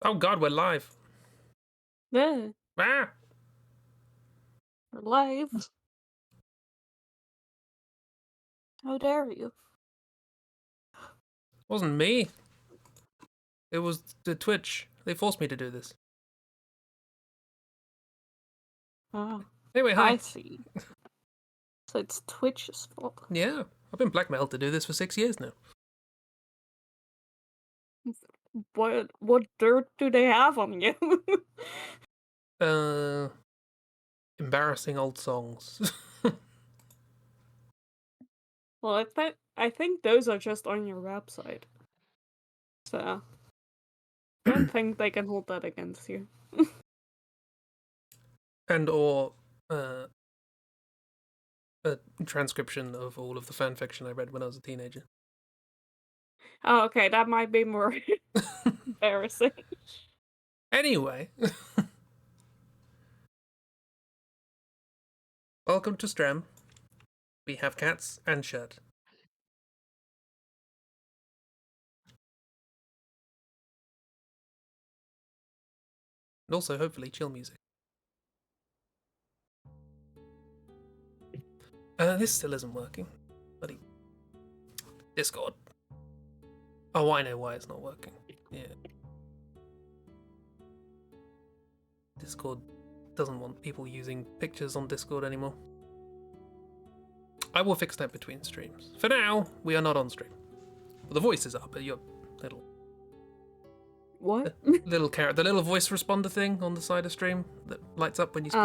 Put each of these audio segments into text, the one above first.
Oh god, we're live. Yeah, Ah! we're live. How dare you? It wasn't me. It was the Twitch. They forced me to do this. Oh, Anyway, I hi. see. So it's Twitch's fault. Yeah, I've been blackmailed to do this for 6 years now. What dirt do they have on you? Embarrassing old songs. Well, I think those are just on your website. So don't think they can hold that against you. And or a transcription of all of the fan fiction I read when I was a teenager. Oh, okay, that might be more embarrassing. Anyway. Welcome to Strem. We have cats and shirt. And also, hopefully, chill music. This still isn't working. Bloody Discord. Oh, I know why it's not working. Yeah. Discord doesn't want people using pictures on Discord anymore. I will fix that between streams. For now, we are not on stream. Well, the voice is up, but your little What? little carrot, the little voice responder thing on the side of stream that lights up when you speak.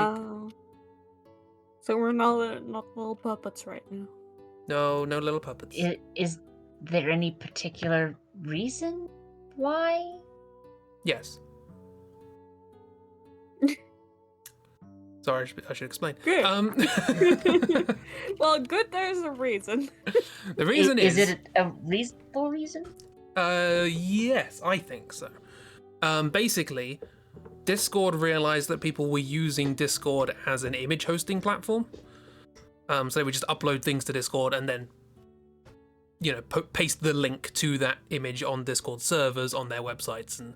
So we're not little puppets right now. No little puppets. Is there any particular reason why? Yes. Sorry, I should explain. Good. Well, good. There's a reason. The reason is it a reasonable reason? Yes, I think so. Basically, Discord realized that people were using Discord as an image hosting platform. So they would just upload things to Discord and then, paste the link to that image on Discord servers on their websites and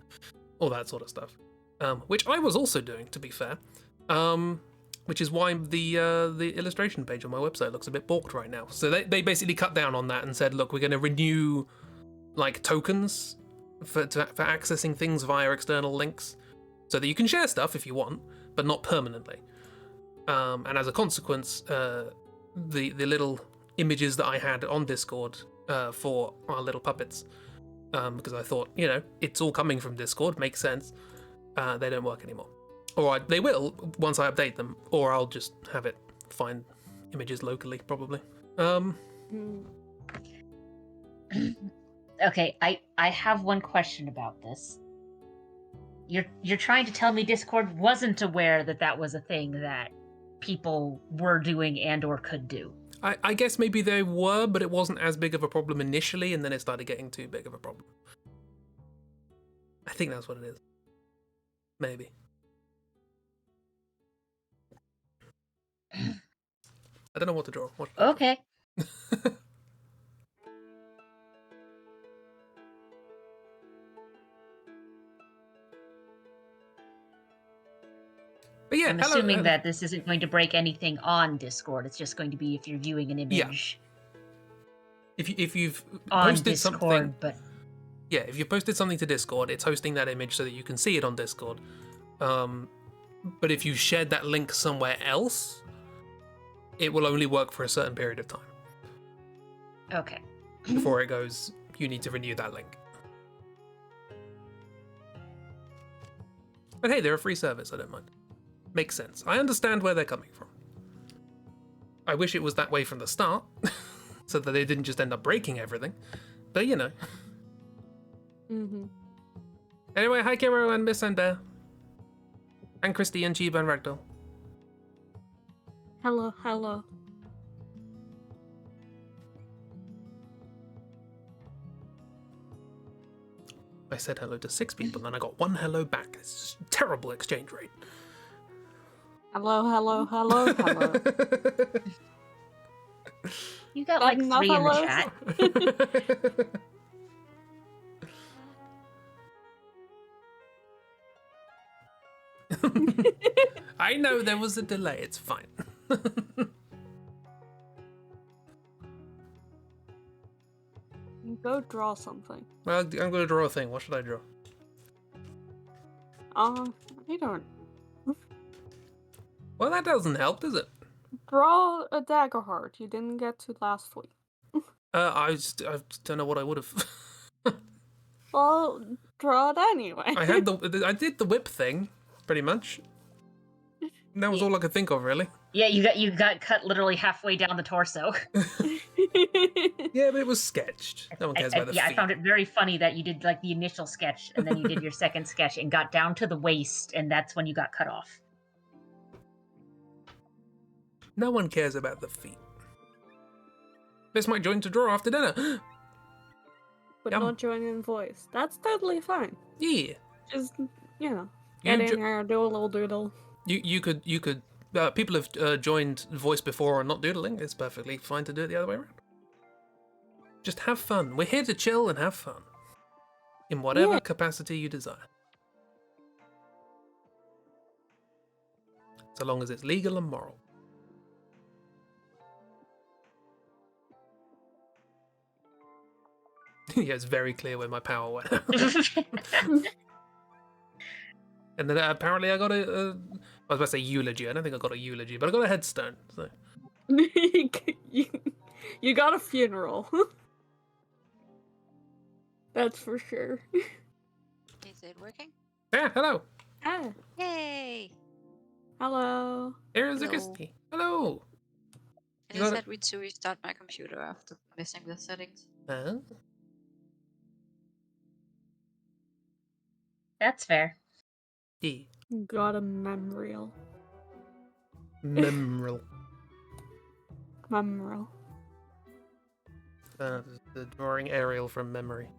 all that sort of stuff. Which I was also doing, to be fair. Which is why the illustration page on my website looks a bit balked right now. So they basically cut down on that and said, look, we're going to renew like tokens for accessing things via external links, so that you can share stuff if you want, but not permanently. And as a consequence, the little images that I had on Discord for our little puppets, because I thought, it's all coming from Discord, makes sense. They don't work anymore. Or they will once I update them, or I'll just have it find images locally, probably. Okay, I have one question about this. You're trying to tell me Discord wasn't aware that was a thing that people were doing and or could do. I guess maybe they were, but it wasn't as big of a problem initially, and then it started getting too big of a problem. I think that's what it is. Maybe. I don't know what to draw. Okay. But yeah, I'm assuming that this isn't going to break anything on Discord. It's just going to be if you're viewing an image. Yeah. If you've on posted Discord, something, but yeah, if you posted something to Discord, it's hosting that image so that you can see it on Discord. But if you shared that link somewhere else, it will only work for a certain period of time. Okay. Before it goes, you need to renew that link. But hey, they're a free service, I don't mind. Makes sense. I understand where they're coming from. I wish it was that way from the start, so that they didn't just end up breaking everything. But Mm-hmm. Anyway, hi Kiro and Miss and Bear. And Christy and Chiba and Ragdoll. Hello. I said hello to 6 people and I got 1 hello back. It's a terrible exchange rate. Hello. You got like 3 in the chat. I know there was a delay. It's fine. Go draw something. Well, I'm going to draw a thing. What should I draw? I don't. Well, that doesn't help, does it? Draw a dagger heart. You didn't get to last week. I don't know what I would have. Well, draw it anyway. I did the whip thing, pretty much. That was all I could think of, really. Yeah, you got cut literally halfway down the torso. Yeah, but it was sketched. No one cares about the feet. I found it very funny that you did like the initial sketch and then you did your second sketch and got down to the waist, and that's when you got cut off. No one cares about the feet. This might join to draw after dinner. But Yum. not join in voice. That's totally fine. Yeah. Just, get in here, do a little doodle. You could people have joined voice before and not doodling. It's perfectly fine to do it the other way around. Just have fun. We're here to chill and have fun. In whatever capacity you desire. So long as it's legal and moral. Yeah, it's very clear where my power went. And then apparently I got I was about to say eulogy. I don't think I got a eulogy, but I got a headstone. So. You got a funeral. That's for sure. Is it working? Yeah, hello. Ah, Yay! hello. Here's Hello. Christy. Hello. It You got said to restart my computer after missing the settings. Huh? That's fair. Yeah. Got a memorial. Memorial. Memorial. The drawing aerial from memory.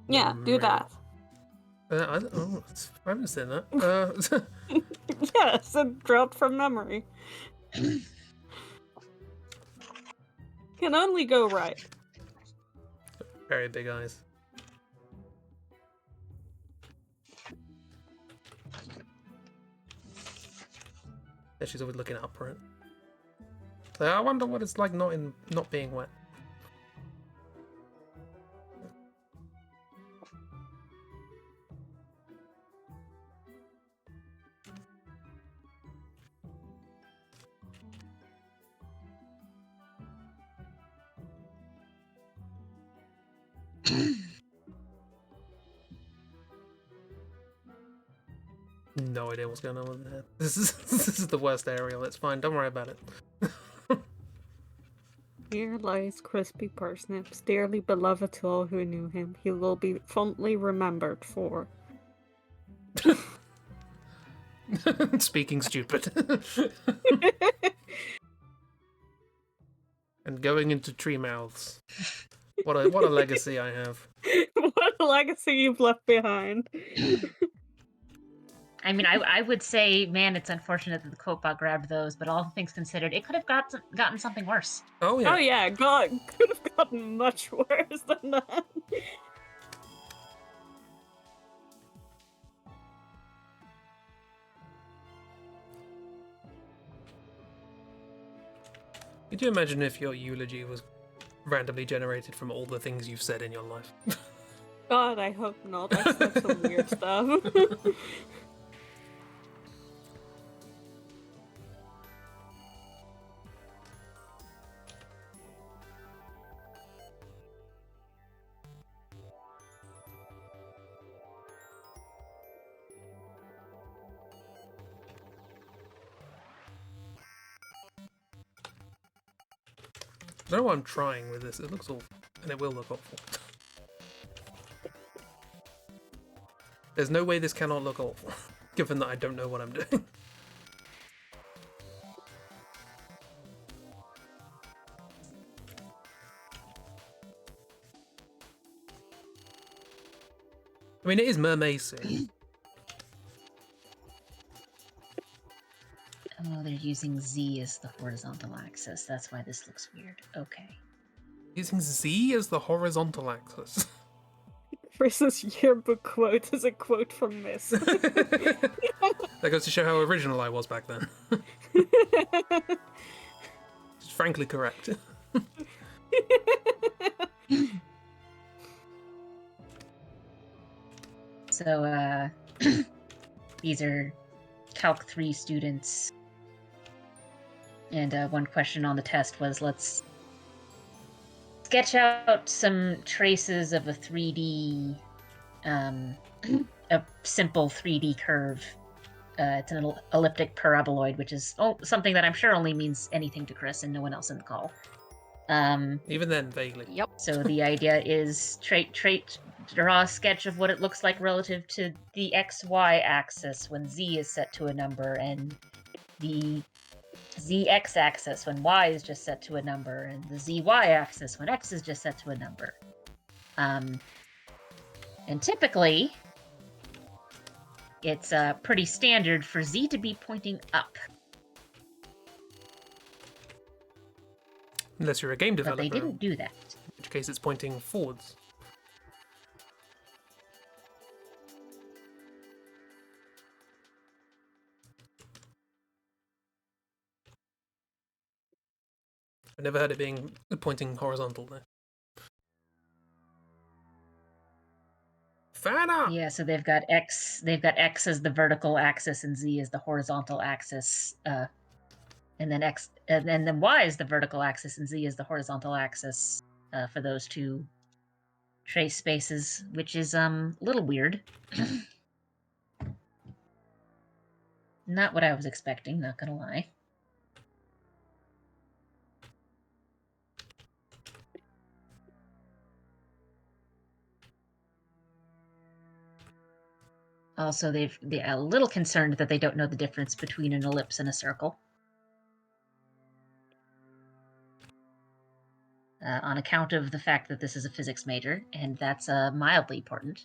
Yeah, do that. I haven't seen that. Yes, it dropped from memory. Can only go right. Very big eyes. Yeah, she's always looking up, right? So I wonder what it's like not being wet. No idea what's going on with that. This is the worst aerial. It's fine. Don't worry about it. Here lies crispy parsnips, dearly beloved to all who knew him. He will be fondly remembered for. Speaking stupid. And going into tree mouths. What a legacy I have. What a legacy you've left behind. I mean, I would say, man, it's unfortunate that the Quotebot grabbed those, but all things considered, it could have gotten something worse. Oh yeah. Oh yeah, could have gotten much worse than that. Could you imagine if your eulogy was randomly generated from all the things you've said in your life? God, I hope not. I said some weird stuff. I don't know why I'm trying with this. It looks awful. And it will look awful. There's no way this cannot look awful, given that I don't know what I'm doing. I mean, it is mermaid. Oh, they're using Z as the horizontal axis. That's why this looks weird. Okay. Using Z as the horizontal axis. Chris's yearbook quote is a quote from Miss. That goes to show how original I was back then. It's frankly correct. So, these are Calc 3 students. And one question on the test was, let's sketch out some traces of a 3D, a simple 3D curve. It's an elliptic paraboloid, which is something that I'm sure only means anything to Chris and no one else in the call. Even then, vaguely. Yep. So the idea is draw a sketch of what it looks like relative to the XY axis when Z is set to a number, and the ZX axis when Y is just set to a number, and the ZY axis when X is just set to a number. And typically, it's pretty standard for Z to be pointing up. Unless you're a game But developer. they didn't do that. In which case it's pointing forwards. I've never heard it being pointing horizontal though. Fan up! Yeah, so they've got X as the vertical axis and Z as the horizontal axis, and then Y is the vertical axis and Z is the horizontal axis for those two trace spaces, which is a little weird. Not what I was expecting, not gonna lie. Also, they're a little concerned that they don't know the difference between an ellipse and a circle. On account of the fact that this is a physics major, and that's mildly important.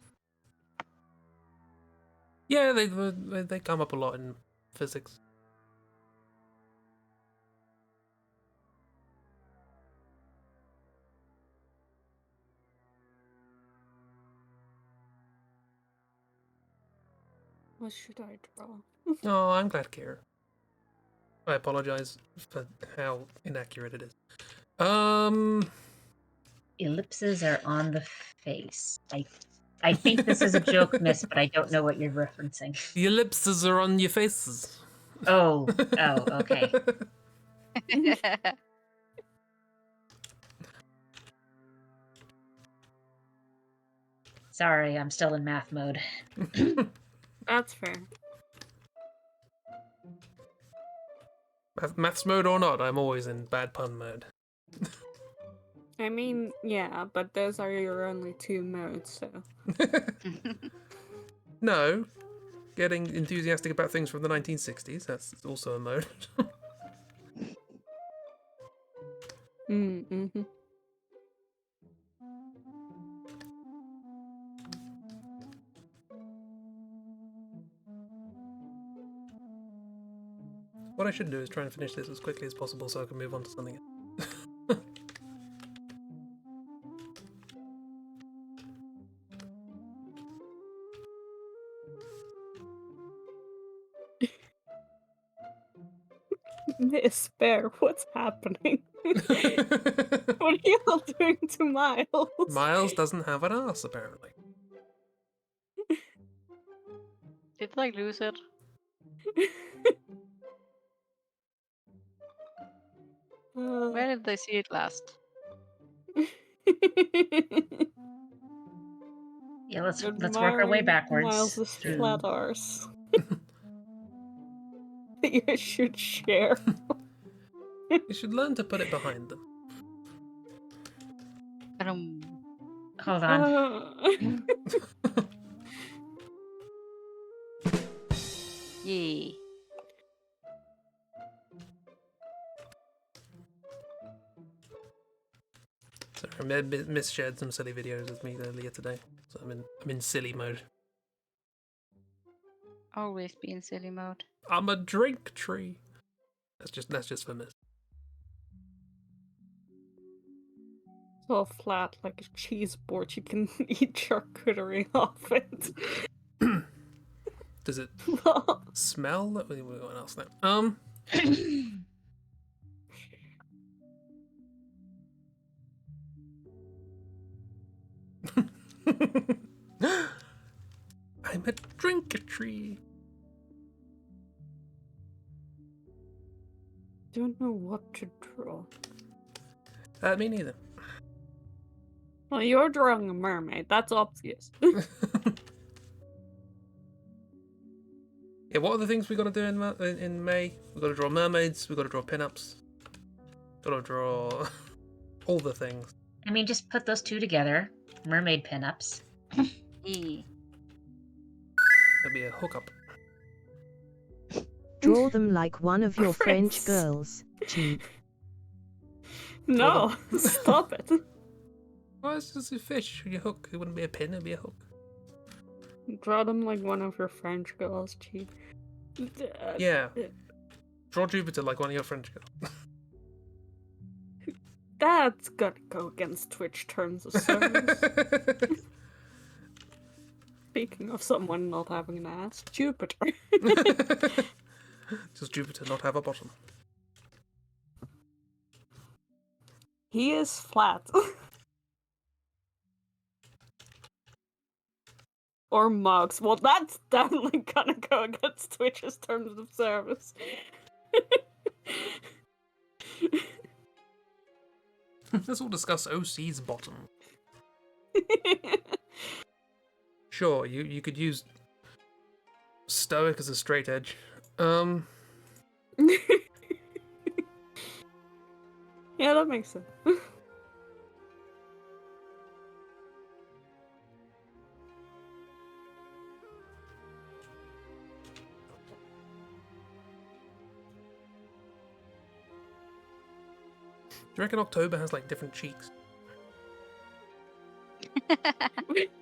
Yeah, they come up a lot in physics. What should I draw? Oh, I'm glad, Kira. I apologize for how inaccurate it is. Ellipses are on the face. I think this is a joke, miss, but I don't know what you're referencing. The ellipses are on your faces. Oh, okay. Sorry, I'm still in math mode. That's fair. Maths mode or not, I'm always in bad pun mode. I mean, yeah, but those are your only two modes, so. No, getting enthusiastic about things from the 1960s, that's also a mode. Mm-hmm. What I should do is try and finish this as quickly as possible so I can move on to something else. Miss Bear, what's happening? What are y'all doing to Miles? Miles doesn't have an ass, apparently. Did I lose it? Where did I see it last? Yeah, let's work our way backwards. Miles' through- flat arse. You should share. You should learn to put it behind them. Hold on. Yay. Sorry, Miss shared some silly videos with me earlier today, so I'm in silly mode. Always be in silly mode. I'm a drink tree. That's just for Miss. so flat like a cheese board. You can eat charcuterie off it. Does it smell? What else now? I'm a drink-a-tree. Don't know what to draw. Me neither. Well, you're drawing a mermaid. That's obvious. Yeah, what are the things we got to do in May? We got to draw mermaids. We got to draw pinups. Got to draw all the things. I mean, just put those two together. Mermaid pinups. E. That'd be a hookup. Draw them like one of your French Chris. girls. Cheap. No, stop it. Well, it's just a fish. You hook. It wouldn't be a pin. It'd be a hook. Draw them like one of your French girls, Chi. Yeah. Draw Jupiter like one of your French girls. That's gotta go against Twitch terms of service. Speaking of someone not having an ass, Jupiter. Does Jupiter not have a bottom? He is flat. Or Mogs. Well, that's definitely gonna go against Twitch's terms of service. Let's all discuss OC's bottom. Sure, you could use Stoic as a straight edge. Yeah, that makes sense. Do you reckon October has like different cheeks?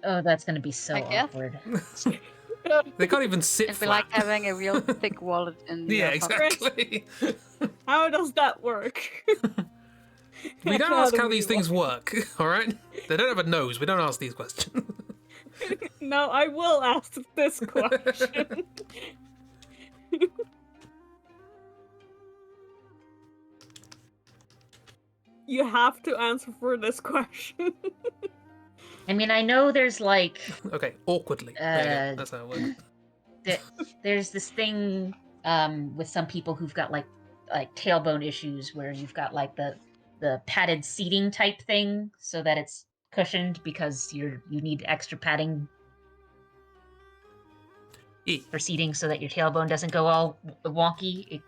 Oh, that's gonna be so I guess. awkward. They can't even sit It'd be flat. like having a real thick wallet in Yeah, your pocket. exactly. How does that work? We don't ask how these things work, alright? They don't have a nose, we don't ask these questions. No, I will ask this question. You have to answer for this question. I mean, I know there's like Okay, awkwardly. There you go. That's how it works. there's this thing with some people who've got like tailbone issues where you've got like the padded seating type thing so that it's cushioned because you need extra padding for seating so that your tailbone doesn't go all wonky.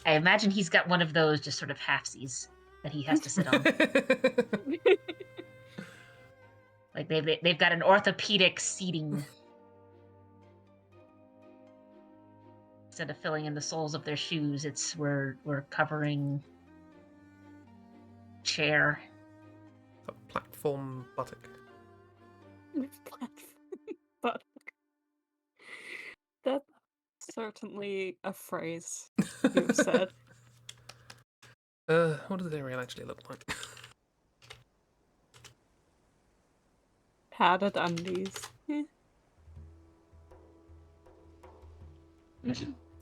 I imagine he's got one of those just sort of halfsies that he has to sit on. Like they've got an orthopedic seating. Instead of filling in the soles of their shoes, we're covering chair. A platform buttock. But that's certainly a phrase you've said. What does the area actually look like? Padded undies. Eh.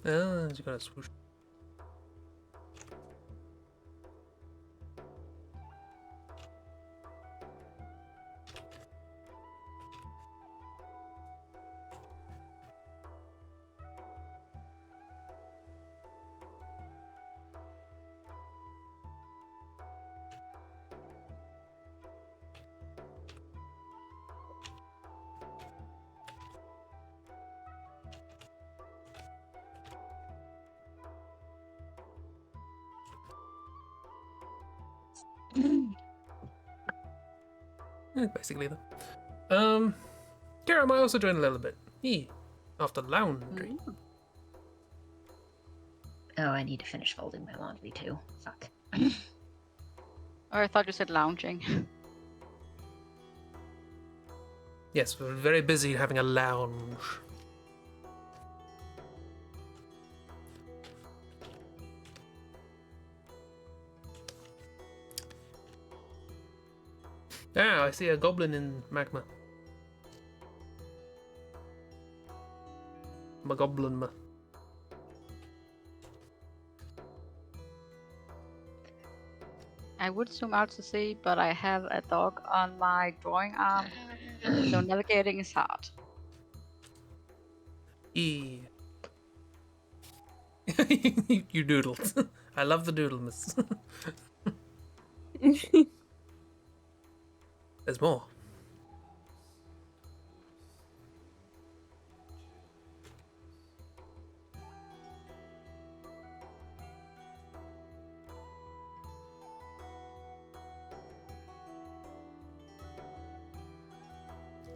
Oh, you got a swoosh. Yeah, basically though. Kira might also join a little bit. After laundry. Oh, I need to finish folding my laundry too. Fuck. Or I thought you said lounging. Yes, we're very busy having a lounge. Ah, I see a goblin in magma. My goblin. I would zoom out to see, but I have a dog on my drawing arm, so navigating is hard. E. You doodled. I love the doodle, miss. There's more.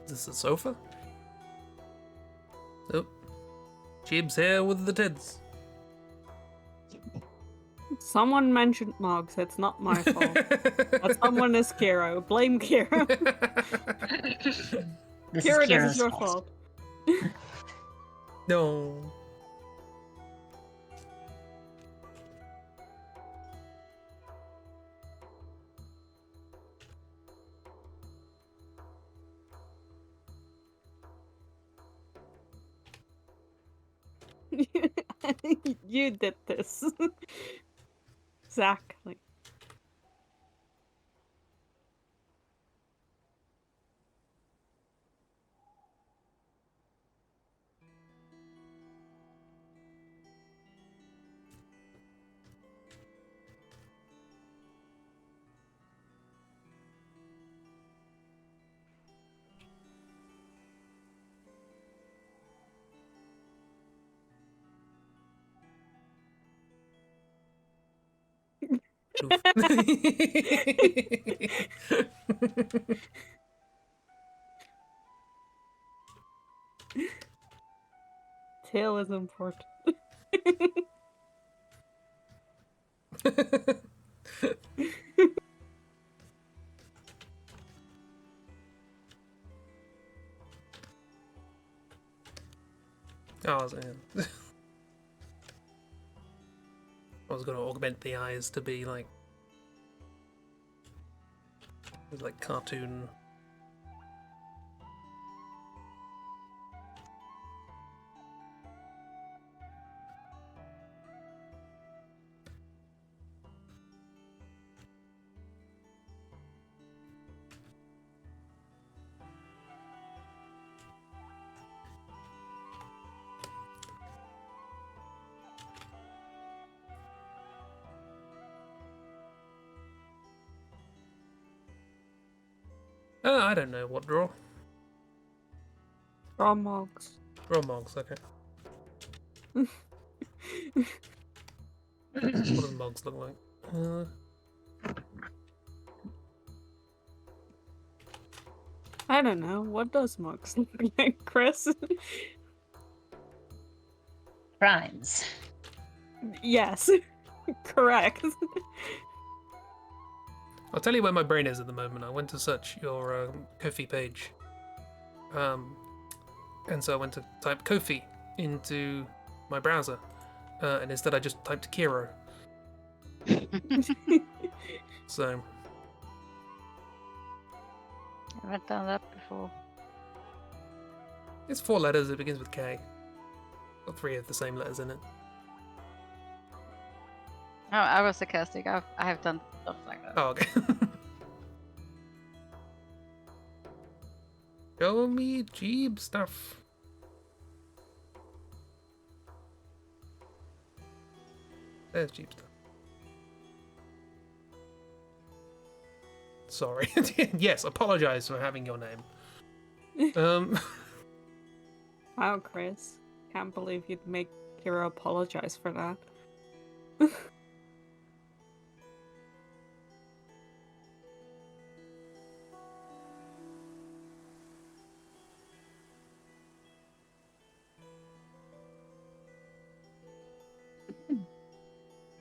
Is this a sofa? Nope. Chib's here with the tids. Someone mentioned Mogs. It's not my fault. But someone is Kiro. Blame Kiro. This Kiro, is this Kiro's is your fault. fault. No. You did this. Exactly. Oof. Tail is important. Oh, I was gonna augment the eyes to be like cartoon. I don't know what draw. Draw Mogs. Draw Mogs, okay. What does Mogs look like? I don't know. What does Mogs look like, Chris? Crimes. Yes. Correct. I'll tell you where my brain is at the moment. I went to search your Ko-fi page. And so I went to type Ko-fi into my browser. And instead I just typed Kiro. So, I haven't done that before. it's 4 letters, it begins with K. Got 3 of the same letters in it. No, I was sarcastic. I have done stuff like that. Oh, okay. Show me Jeeb stuff. There's Jeeb stuff. Sorry. Yes, apologize for having your name. Wow, Chris. Can't believe you'd make Kiro apologize for that.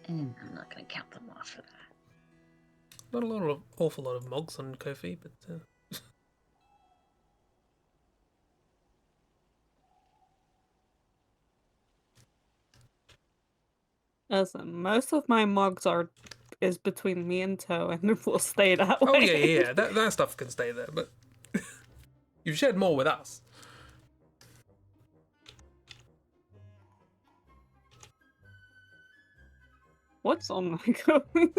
And I'm not going to count them off for that. Not an awful lot of Mogs on Ko-fi, but Listen, most of my Mogs are is between me and Toe, and it will stay that way. Oh yeah. That stuff can stay there, but you've shared more with us. What's on my going?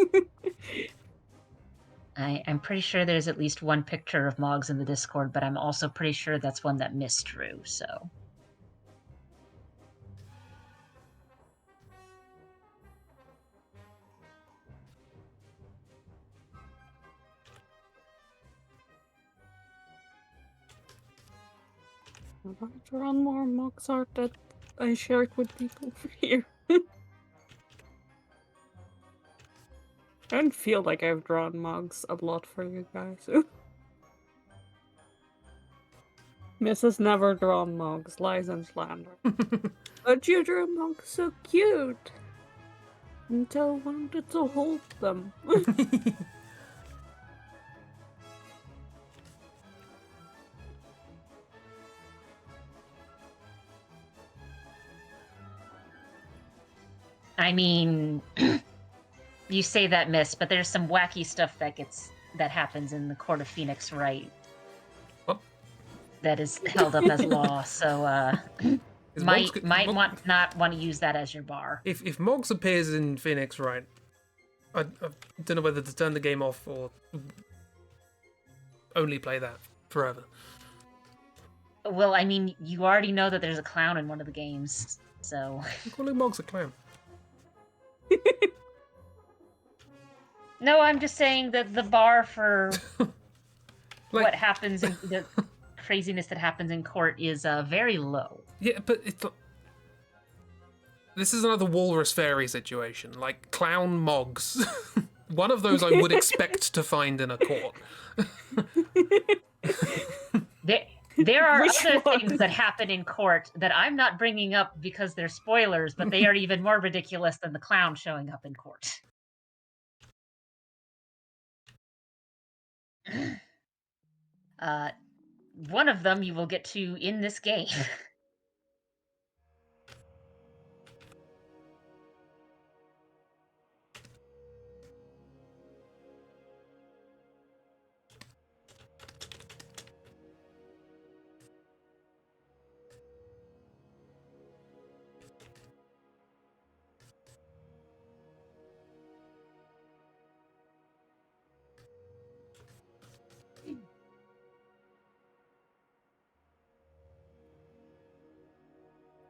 I'm pretty sure there's at least one picture of Mogs in the Discord, but I'm also pretty sure that's one that Miss drew, so. I've drawn more Mogs art that I shared with people here. I don't feel like I've drawn Mogs a lot for you guys. Miss has never drawn Mogs, lies and slander. But you drew Mogs so cute! Until I wanted to hold them. I mean, you say that, Miss, but there's some wacky stuff that happens in the Court of Phoenix, right? What? That is held up as law, so might not want to use that as your bar. If Mogs appears in Phoenix, right? I don't know whether to turn the game off or only play that forever. Well, I mean, you already know that there's a clown in one of the games, so. I'm calling Mogs a clown. No, I'm just saying that the bar for what Like- happens in the craziness that happens in court is very low. Yeah, but this is another walrus fairy situation, like clown Mogs. One of those I would expect to find in a court. There are Which other one? things that happen in court that I'm not bringing up because they're spoilers, but they are even more ridiculous than the clown showing up in court. One of them you will get to in this game.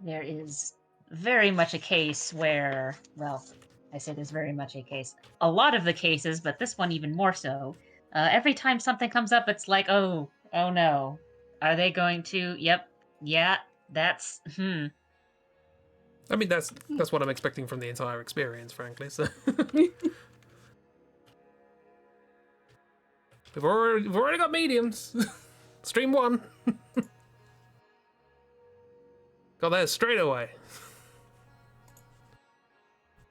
There is very much a case where, well, I say there's very much a case. A lot of the cases, but this one even more so. Every time something comes up, it's like, oh no. Are they going to? Yep. Yeah, that's, I mean, that's what I'm expecting from the entire experience, frankly. So we've already got mediums. Stream 1. Got there straight away.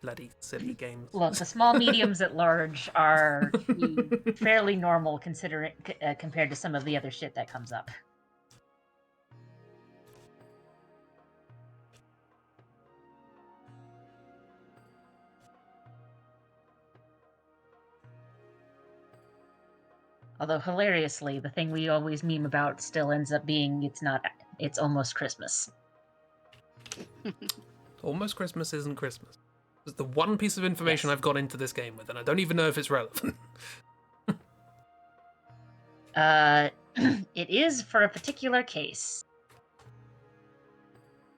Bloody silly games. Look, the small mediums at large are fairly normal compared to some of the other shit that comes up. Although hilariously, the thing we always meme about still ends up being it's almost Christmas. Almost Christmas isn't Christmas. It's the one piece of information I've got into this game with, and I don't even know if it's relevant. It is for a particular case.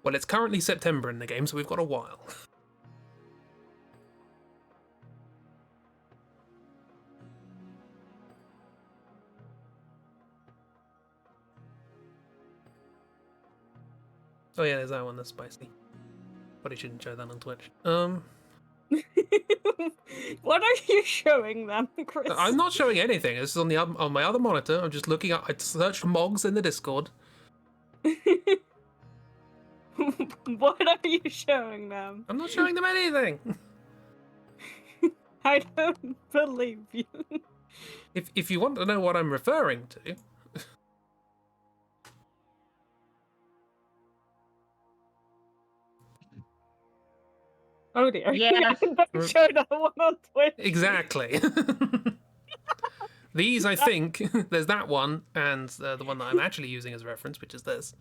Well, it's currently September in the game, so we've got a while. Oh yeah, there's that one that's spicy. But I shouldn't show that on Twitch. What are you showing them, Chris? I'm not showing anything. This is on my other monitor. I'm just looking at. I searched Mogs in the Discord. What are you showing them? I'm not showing them anything. I don't believe you. If you want to know what I'm referring to, Oh dear. Yeah. Don't show that one on Twitch. Exactly. These, I think, there's that one, and the one that I'm actually using as reference, which is this.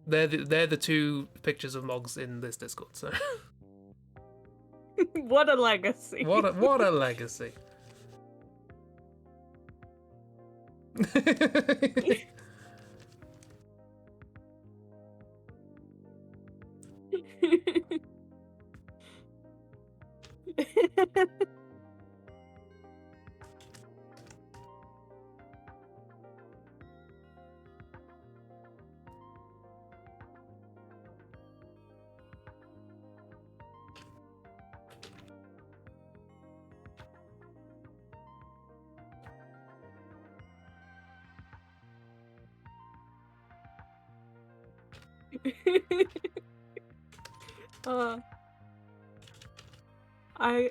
They're the two pictures of Mogs in this Discord. So What a legacy. what a legacy.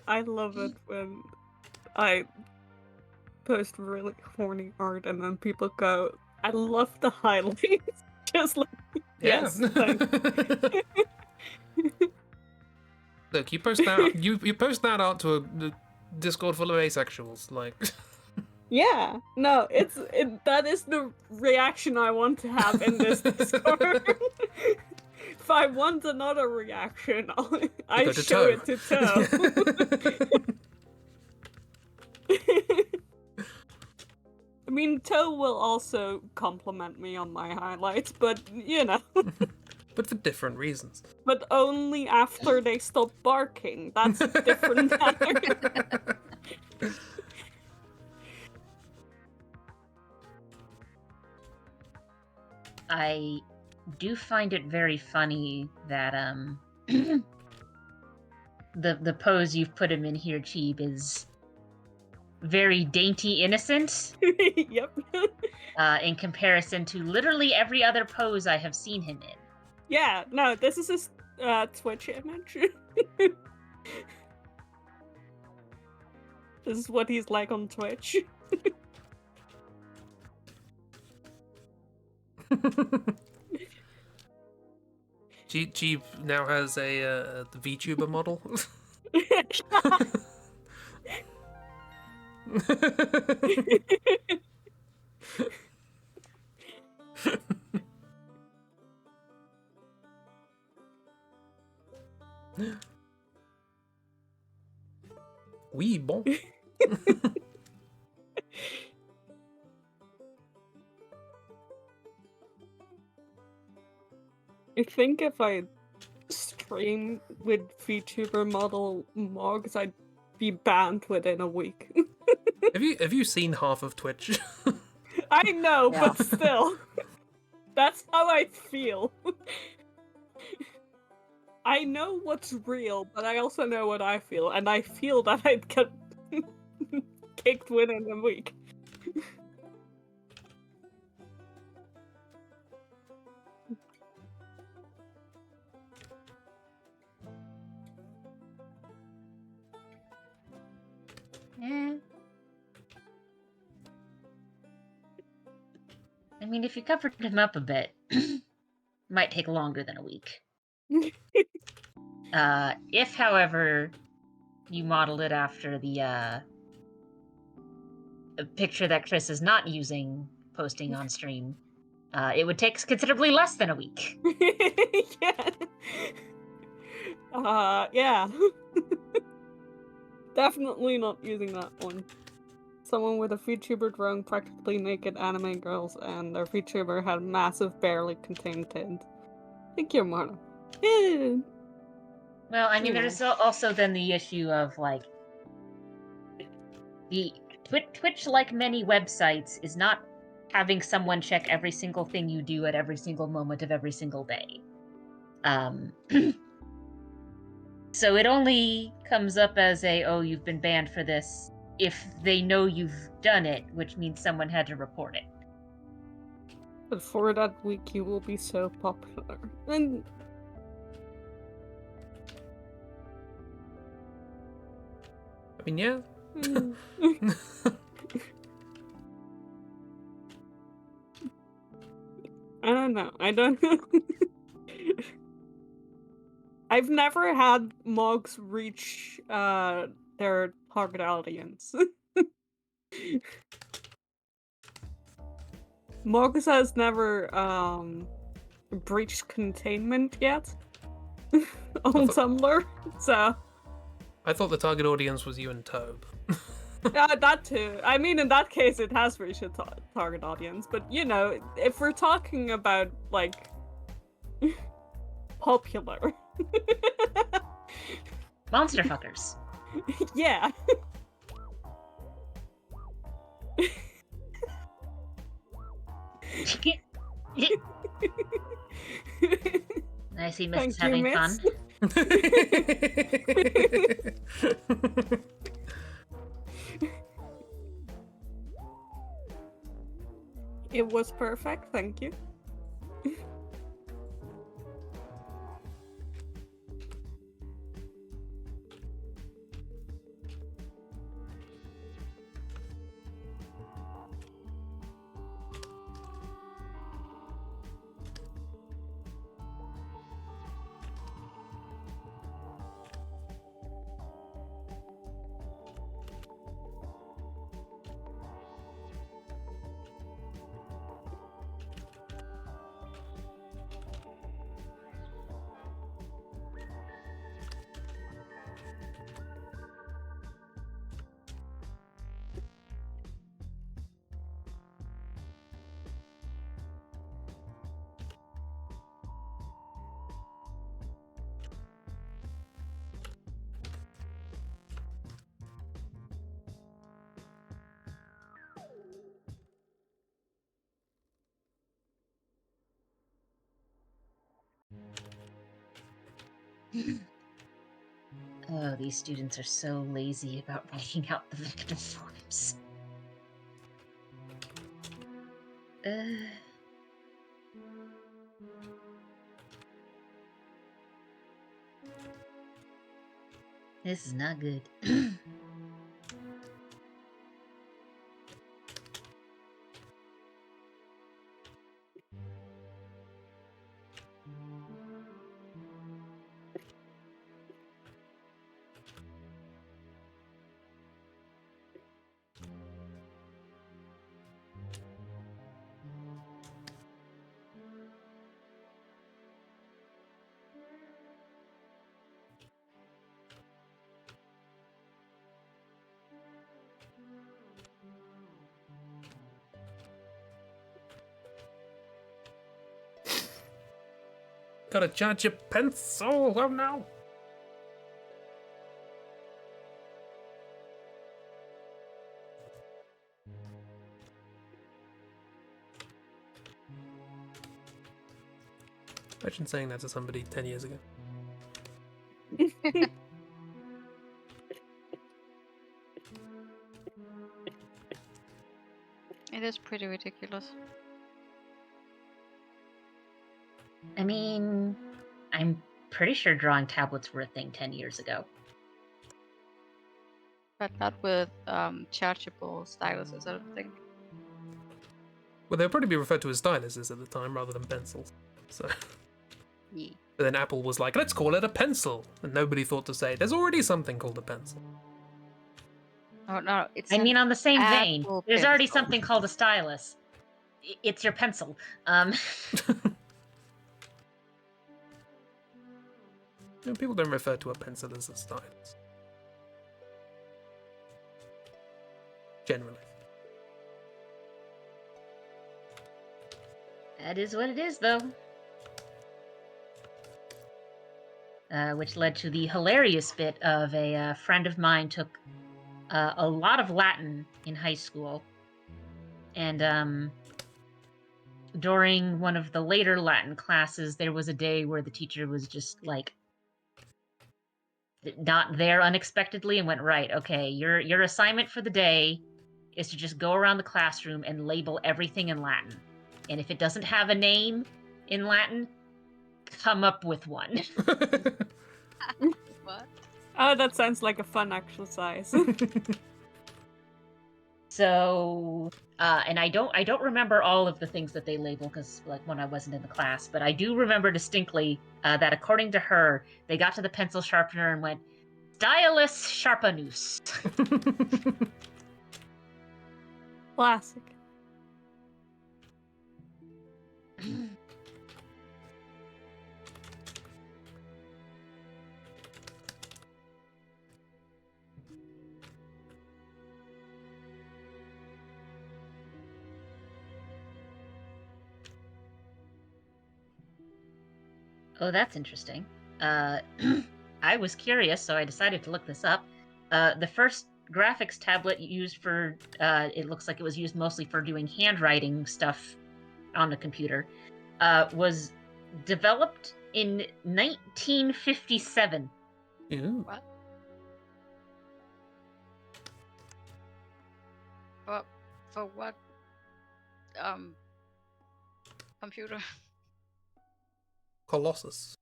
I love it when I post really horny art and then people go, I love the highlights. Just like, yes, thanks. Look, you post that you post that art to a Discord full of asexuals, like. Yeah, no, that is the reaction I want to have in this Discord. If I want another reaction, I go to show Toe. it to Toe. I mean, Toe will also compliment me on my highlights, but you know. But for different reasons. But only after they stop barking. That's a different matter. I do find it very funny that the pose you've put him in here, Cheeb, is very dainty innocent. Yep. In comparison to literally every other pose I have seen him in. Yeah, no, this is his Twitch image. This is what he's like on Twitch. Jeep now has a VTuber model. Oui, bon. I think if I stream with VTuber model Mogs, I'd be banned within a week. Have you seen half of Twitch? I know, Yeah. but still. That's how I feel. I know what's real, but I also know what I feel, and I feel that I'd get kicked within a week. Eh. I mean, if you covered him up a bit, might take longer than a week. If, however, you modeled it after the a picture that Chris is not using posting on stream, it would take considerably less than a week. Yeah. Yeah. Definitely not using that one. Someone with a VTuber drawing practically naked anime girls, and their VTuber had massive, barely contained tint. Thank you, Marta. Yeah. Well, I mean, Yeah. there's also then the issue of, like, the Twitch, like many websites, is not having someone check every single thing you do at every single moment of every single day. So it only comes up as oh, you've been banned for this, if they know you've done it, which means someone had to report it. But for that week, you will be so popular. And I mean, yeah. I don't know. I don't know. I've never had Mogs reach their target audience. Mogs has never breached containment yet on Tumblr, so I thought the target audience was you and Tobe. that too. I mean, in that case, it has reached a target audience. But you know, if we're talking about like popular, Monster fuckers. yeah. I see Miss Thank is you, having Miss. fun. It was perfect, thank you. Oh, these students are so lazy about writing out the victim forms. This is not good. Gotta charge your pencil. Oh no. Imagine saying that to somebody 10 years ago. It is pretty ridiculous. I mean, I'm pretty sure drawing tablets were a thing 10 years ago. But not with chargeable styluses, I don't think. Well, they'll probably be referred to as styluses at the time rather than pencils. So. Yeah. But then Apple was like, let's call it a pencil. And nobody thought to say, there's already something called a pencil. Oh no, it's. I mean, on the same vein, Apple there's already pencil. something called a stylus. It's your pencil. You know, people don't refer to a pencil as a stylus. Generally. That is what it is, though. Which led to the hilarious bit of a friend of mine took a lot of Latin in high school. And during one of the later Latin classes, there was a day where the teacher was just like not there unexpectedly and went, right, okay, your assignment for the day is to just go around the classroom and label everything in Latin. And if it doesn't have a name in Latin, come up with one. What? Oh, that sounds like a fun exercise. So, and I don't remember all of the things that they label because, like, when I wasn't in the class, but I do remember distinctly that according to her, they got to the pencil sharpener and went, "Stylus sharpanus." Classic. Oh, that's interesting. I was curious, so I decided to look this up. The first graphics tablet used for, it looks like it was used mostly for doing handwriting stuff on the computer, was developed in 1957. Ooh. What? For what? Computer. Colossus.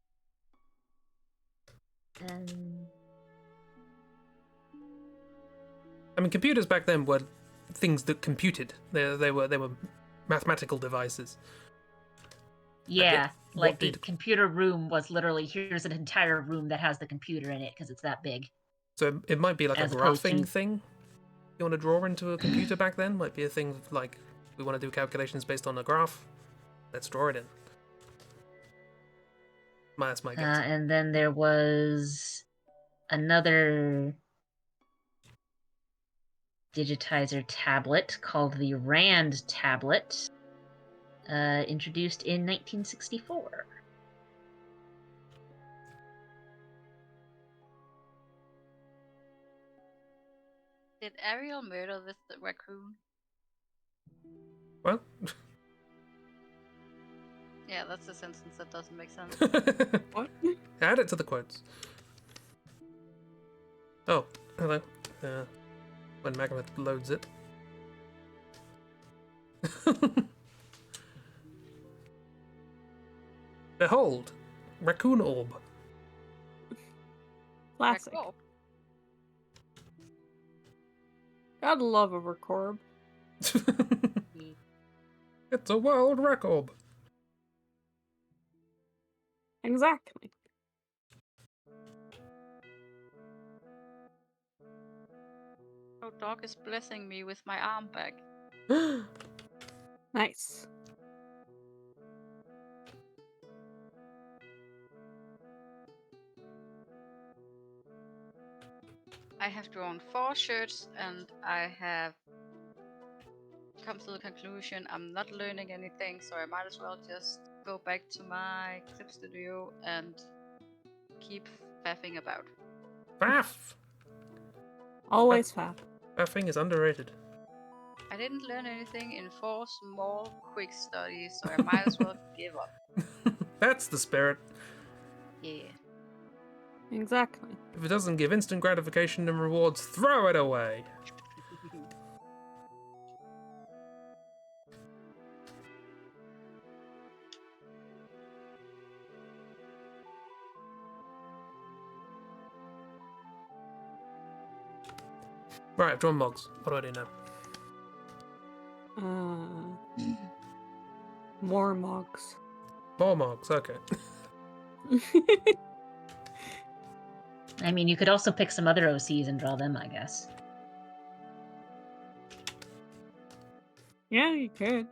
I mean, computers back then were things that computed. They were mathematical devices. Yeah, like the did- computer room was literally, here's an entire room that has the computer in it because it's that big. So it might be like As a opposed graphing to- thing. You want to draw into a computer back then? Might be a thing like we want to do calculations based on a graph. Let's draw it in. That's my guess. And then there was another digitizer tablet called the Rand tablet, introduced in 1964. Did Ariel murder this raccoon? Well, Yeah, that's a sentence that doesn't make sense. What? add it to the quotes. Oh, hello. When Magma loads it. Behold, raccoon orb. Classic. Raccoon. Gotta love a record. It's a world record. Exactly. Oh, dog is blessing me with my arm back. Nice. I have drawn 4 shirts and I have come to the conclusion I'm not learning anything, so I might as well just go back to my clip studio and keep faffing about. Faff. Always fab. Faffing is underrated. I didn't learn anything in 4 small, quick studies, so I might as well give up. That's the spirit. Yeah. Exactly. If it doesn't give instant gratification and rewards, throw it away. Right, I've drawn Mogs. What do I do now? More Mogs. More Mogs, okay. I mean, you could also pick some other OCs and draw them, I guess. Yeah, you could.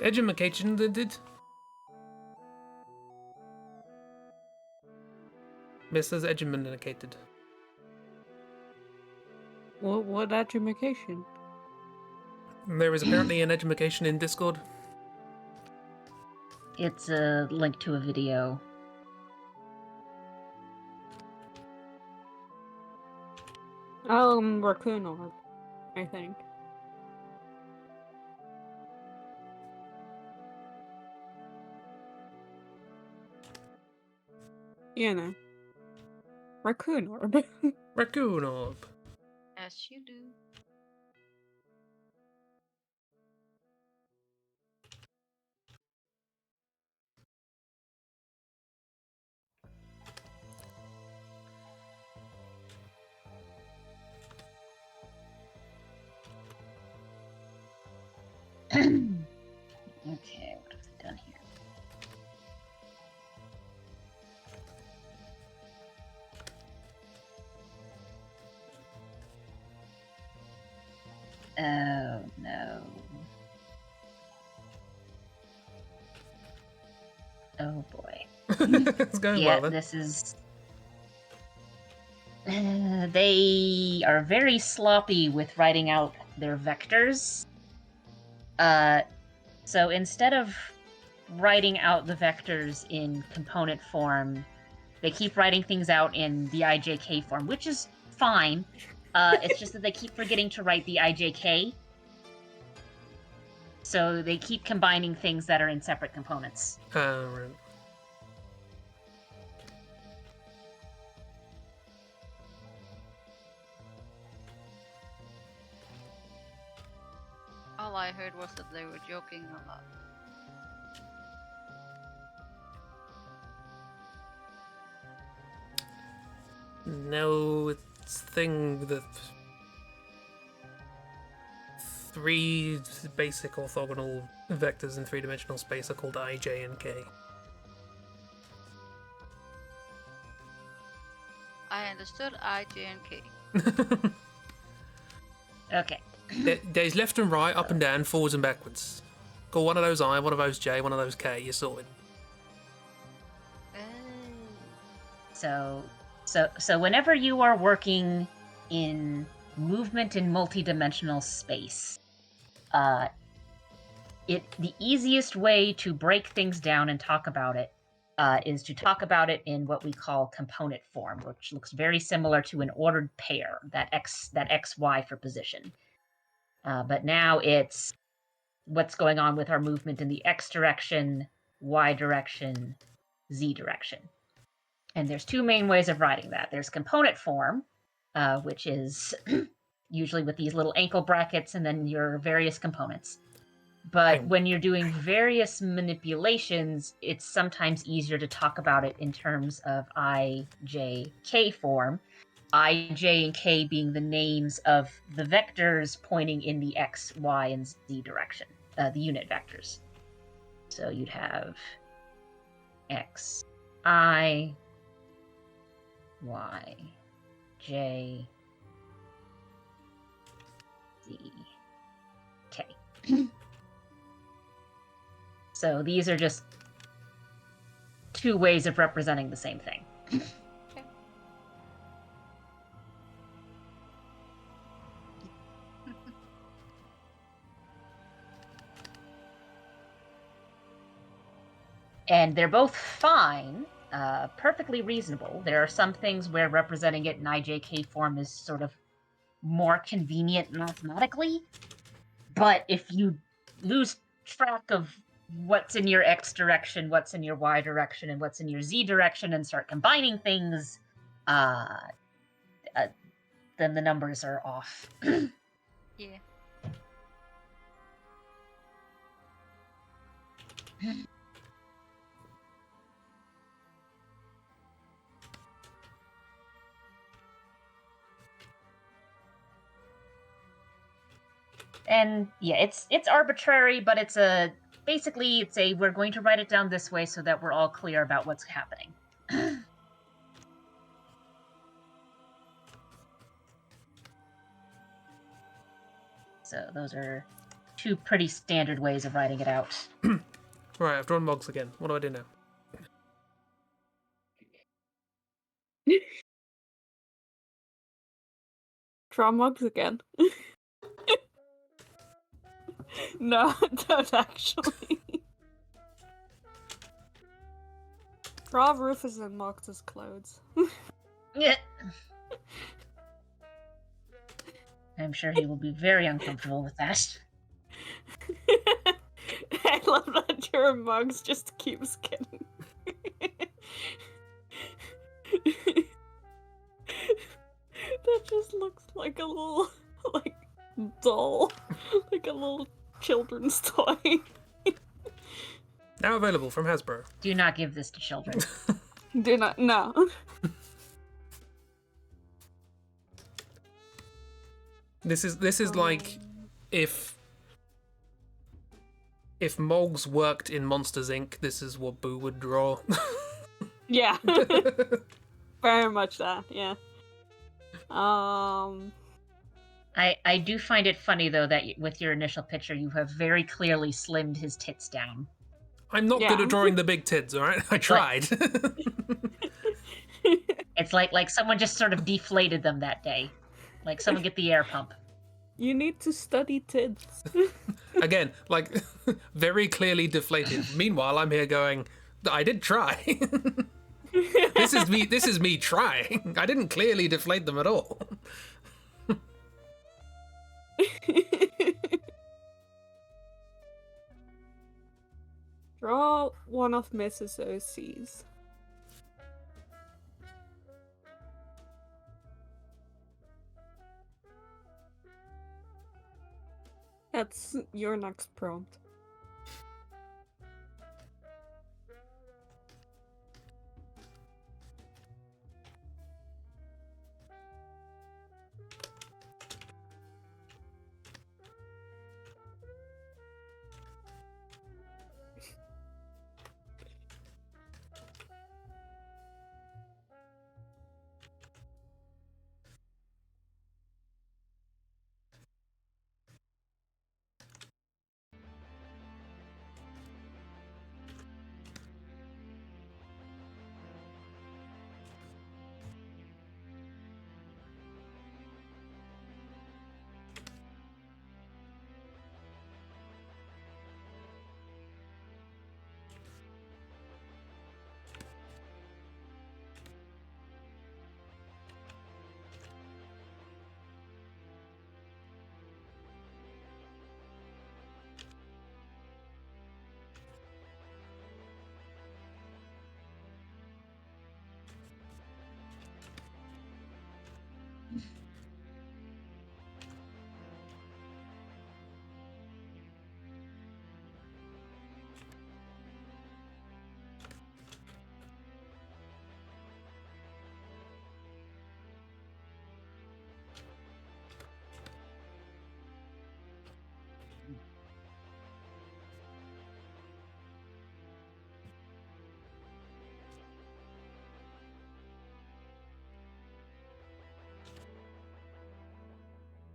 Education did. Mrs. Edumacated. What education? There is apparently an education in Discord. It's a link to a video. Raccoon orb, I think. You know. Raccoon orb. Raccoon orb. As you do. Okay, what have I done here? Oh no. Oh boy. It's going Yeah, well then. this is. They are very sloppy with writing out their vectors. So instead of writing out the vectors in component form, they keep writing things out in the IJK form, which is fine. It's just that they keep forgetting to write the IJK. So they keep combining things that are in separate components. Right. All I heard was that they were joking a lot. No, it's thing that 3 basic orthogonal vectors in 3-dimensional space are called I, J, and K. I understood I, J, and K. Okay. There's left and right, up and down, forwards and backwards. Call one of those I, one of those J, one of those K, you're sorted. So whenever you are working in movement in multidimensional space, the easiest way to break things down and talk about it is to talk about it in what we call component form, which looks very similar to an ordered pair, that XY for position. But now it's what's going on with our movement in the X direction, Y direction, Z direction. And there's 2 main ways of writing that. There's component form, which is usually with these little ankle brackets and then your various components. But when you're doing various manipulations, it's sometimes easier to talk about it in terms of I, J, K form. I, J, and K being the names of the vectors pointing in the X, Y, and Z direction, the unit vectors. So you'd have X, I, Y, J, Z, K. So these are just 2 ways of representing the same thing. Okay. And they're both fine, perfectly reasonable. There are some things where representing it in IJK form is sort of more convenient mathematically. But if you lose track of what's in your X direction, what's in your Y direction, and what's in your Z direction and start combining things, then the numbers are off. Yeah. And yeah, it's arbitrary, but it's basically we're going to write it down this way so that we're all clear about what's happening. So those are 2 pretty standard ways of writing it out. Right, I've drawn Mogs again. What do I do now? Draw Mogs again. No, don't actually. Draw Rufus and Mogs' clothes. Yeah. I'm sure he will be very uncomfortable with that. I love that your Mogs just keeps getting. That just looks like a little, like, doll. Like a little children's toy. Now available from Hasbro. Do not give this to children. Do not, no. This is like if Mogs worked in Monsters Inc., this is what Boo would draw. Yeah. Very much that, yeah. I do find it funny, though, that with your initial picture, you have very clearly slimmed his tits down. I'm not good Yeah. at drawing the big tits, alright? I tried. It's like someone just sort of deflated them that day. Like someone get the air pump. You need to study tits. Again, like, very clearly deflated. Meanwhile, I'm here going, I did try. This is me trying. I didn't clearly deflate them at all. Draw one of Mrs. OC's. That's your next prompt.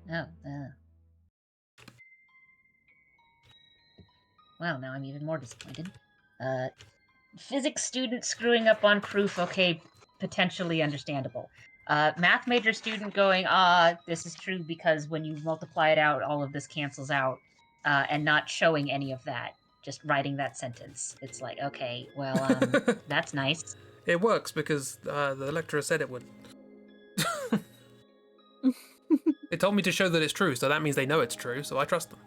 Oh, well, now I'm even more disappointed. Physics student screwing up on proof, okay, potentially understandable. Math major student going, this is true because when you multiply it out, all of this cancels out, and not showing any of that, just writing that sentence. It's like, okay, well, that's nice. It works because the lecturer said it would. They told me to show that it's true, so that means they know it's true, so I trust them.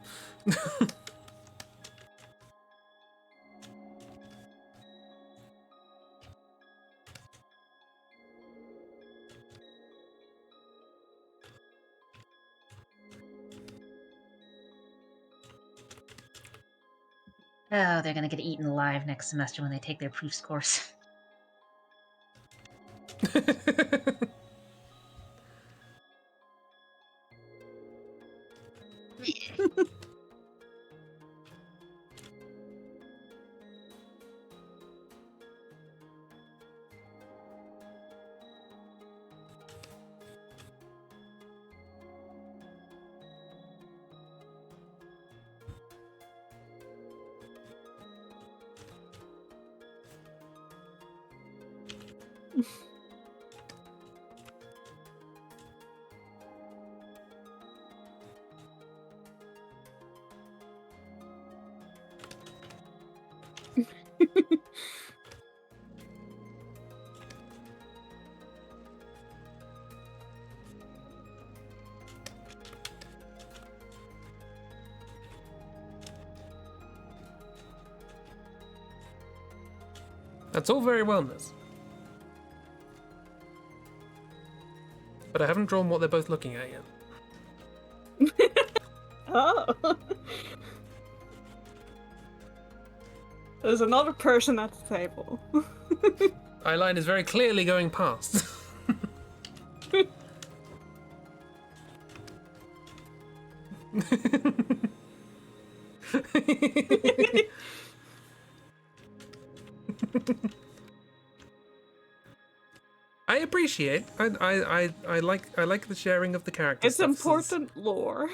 Oh, they're gonna get eaten alive next semester when they take their proofs course. That's all very well, Miss. But I haven't drawn what they're both looking at yet. Oh. There's another person at the table. Eyeline is very clearly going past. I appreciate. I like the sharing of the characters. It's important lore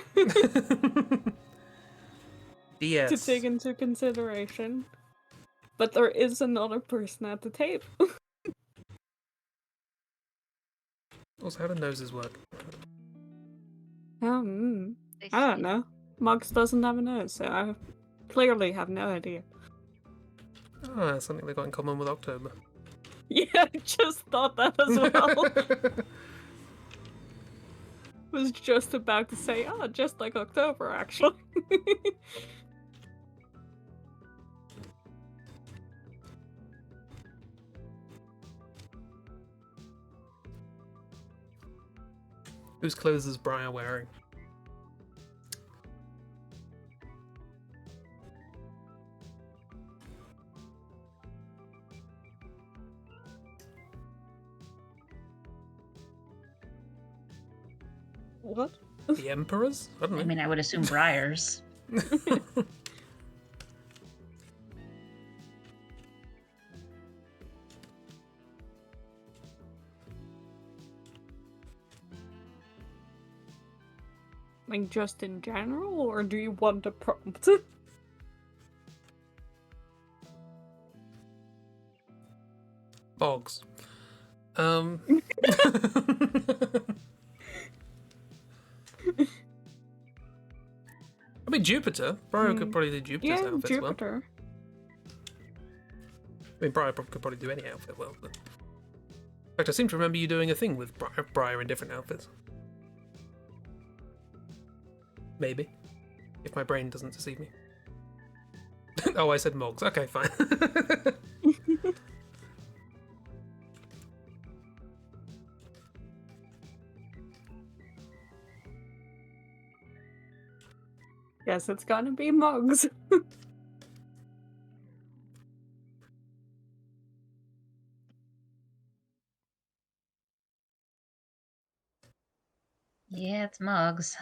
yes. to take into consideration. But there is another person at the table. Also, how do noses work? They I don't see- know. Mogs doesn't have a nose, so I clearly have no idea. Oh, that's something they got in common with October. Yeah, I just thought that as well. Was just about to say, oh, just like October, actually. Whose clothes is Briar wearing? What? The Emperor's? I don't know. I mean, I would assume Briar's. Like, just in general, or do you want a prompt? Mogs. I mean, Jupiter. Briar could probably do Jupiter's Yeah, outfit as well. Jupiter. I mean, Briar could probably do any outfit well. But... In fact, I seem to remember you doing a thing with Briar in different outfits. Maybe. If my brain doesn't deceive me. Oh, I said Mogs. Okay, fine. Yes, it's gonna be Mogs. Yeah, it's Mugs.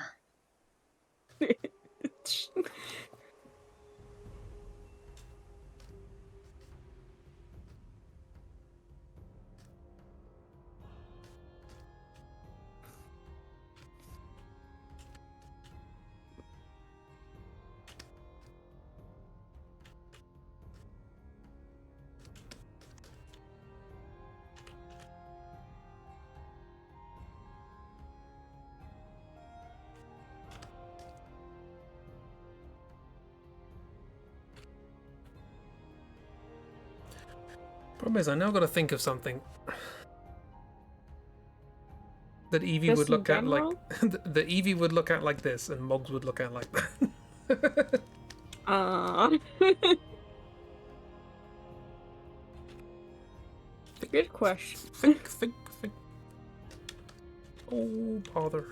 Problem is, I now got to think of something that Evie Just would in look at like general? that Evie would look at like this, and Mogs would look at like that. Good question. Think. Oh, bother.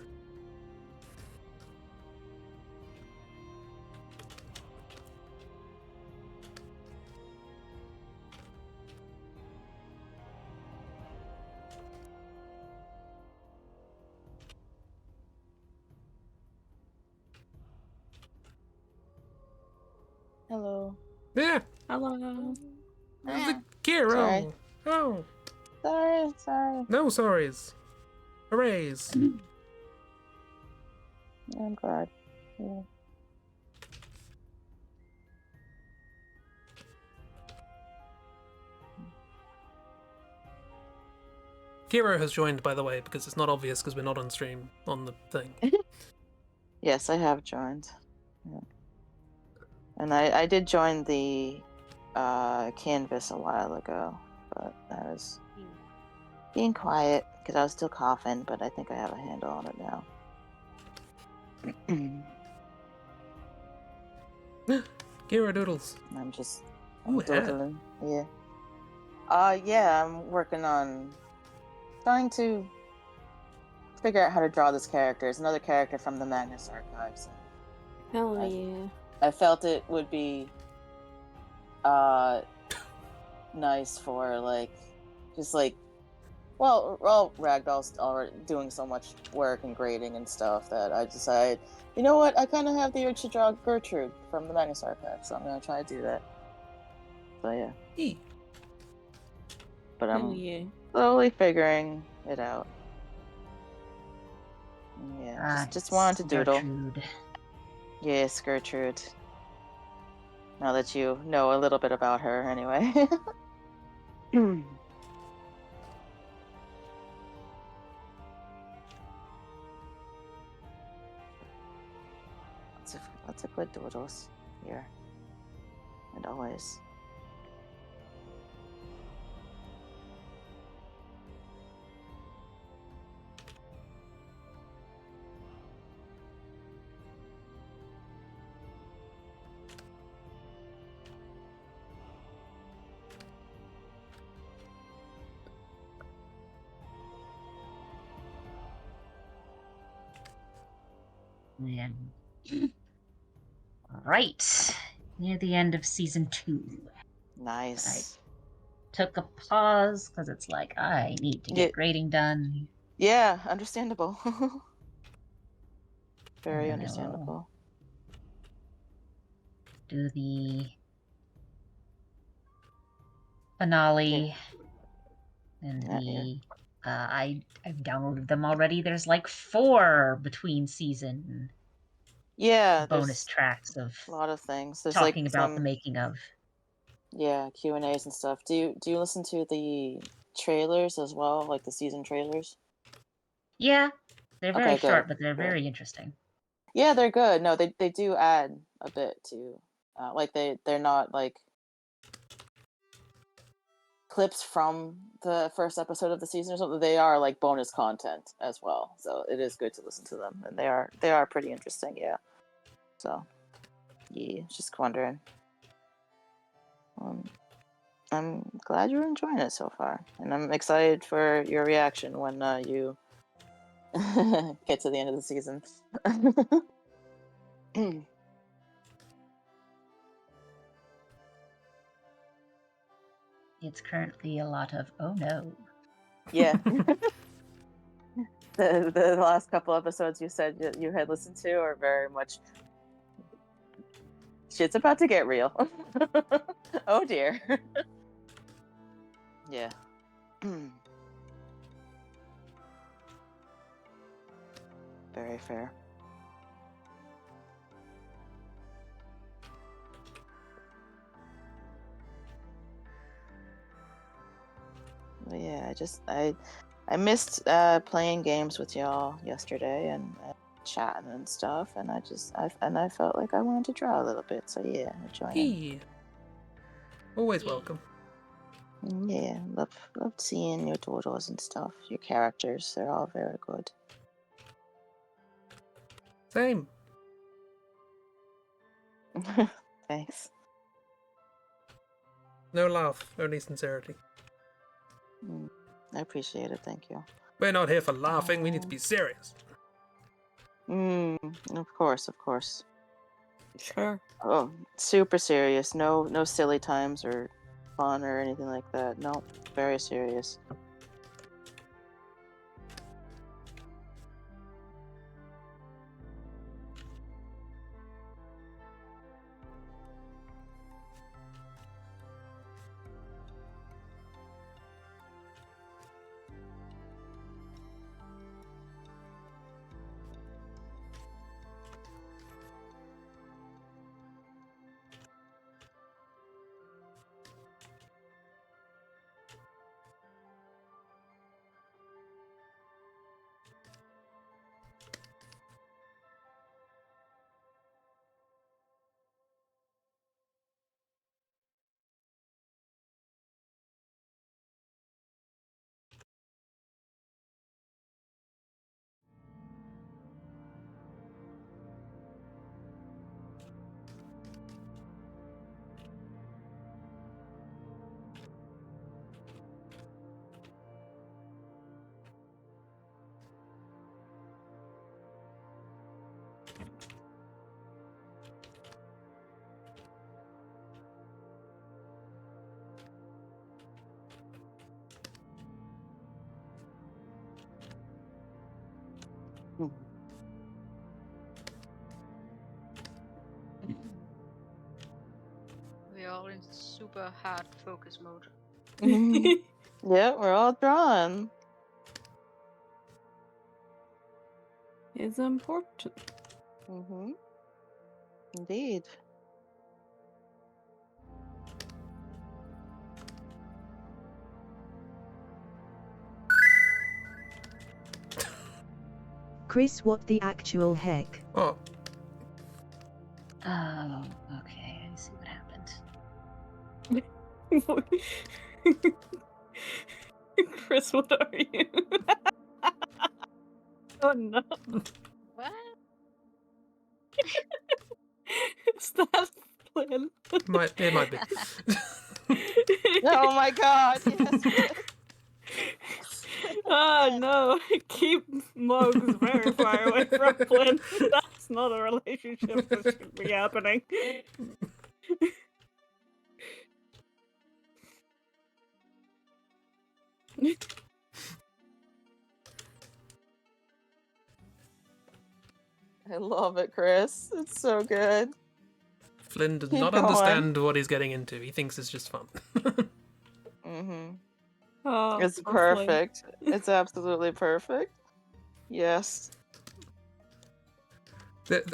Hello. Yeah, Hello. Ah, Kiro. Sorry. Oh, sorry. no sorries. Hoorays. I'm glad. Yeah. Kiro has joined, by the way, because it's not obvious because we're not on stream on the thing. Yes, I have joined. Yeah. And I did join the canvas a while ago, but I was being quiet because I was still coughing, but I think I have a handle on it now. Kira Doodles. I'm just Ooh, hair. doodling. Yeah. Yeah, I'm working on trying to figure out how to draw this character. It's another character from the Magnus Archives. Hell yeah. I felt it would be nice for Ragdoll's already doing so much work and grading and stuff that I decided, you know what, I kind of have the urge to draw Gertrude from the Magnus Archive, so I'm gonna try to do that. So yeah. But Hell I'm yeah. slowly figuring it out. Yeah, just wanted to doodle. Gertrude. Yes, Gertrude. Now that you know a little bit about her, anyway. Lots of good doodles here, and always. And right near the end of season 2. Nice. Took a pause because it's like I need to get grading done. Yeah, understandable. Very And then understandable. Do the finale and I've downloaded them already. There's like 4 between season bonus tracks of a lot of things. There's talking like about the making of. Yeah, Q&As and stuff. Do you listen to the trailers as well, like the season trailers? Yeah, they're very Okay, short, good. but they're Good. very interesting. Yeah, they're good. No, they do add a bit to, like they're not like clips from the first episode of the season or something. They are like bonus content as well. So it is good to listen to them, and they are pretty interesting. Yeah. So, yeah, just wondering. I'm glad you're enjoying it so far, and I'm excited for your reaction when you get to the end of the season. It's currently a lot of oh no. Yeah. the last couple episodes you said you had listened to are very much shit's about to get real. Oh dear. Yeah. Very fair. But yeah, I missed playing games with y'all yesterday and chatting and stuff, and I felt like I wanted to draw a little bit. So yeah, enjoying. Always welcome. Yeah, love seeing your doodles and stuff. Your characters, they're all very good. Same. Thanks. No laugh, only sincerity. I appreciate it, thank you. We're not here for laughing, we need to be serious. Of course. Sure. Oh, super serious. No silly times or fun or anything like that. No, very serious. all in super hard focus mode. Mhm. Yeah, we're all drawn. It's important. Mm-hmm. Indeed. Chris, what the actual heck? Oh, Oh, okay. I see what happened. Chris, what are you? Oh no. What? Is that Flynn? it might be. Oh my god, yes. Oh no. Keep Mogs very far away from Flynn. That's not a relationship that should be happening. I love it, Chris. It's so good. Flynn does Keep not going. understand what he's getting into. He thinks it's just fun. Mm-hmm. Oh, It's poor Flynn. perfect. It's absolutely perfect. Yes.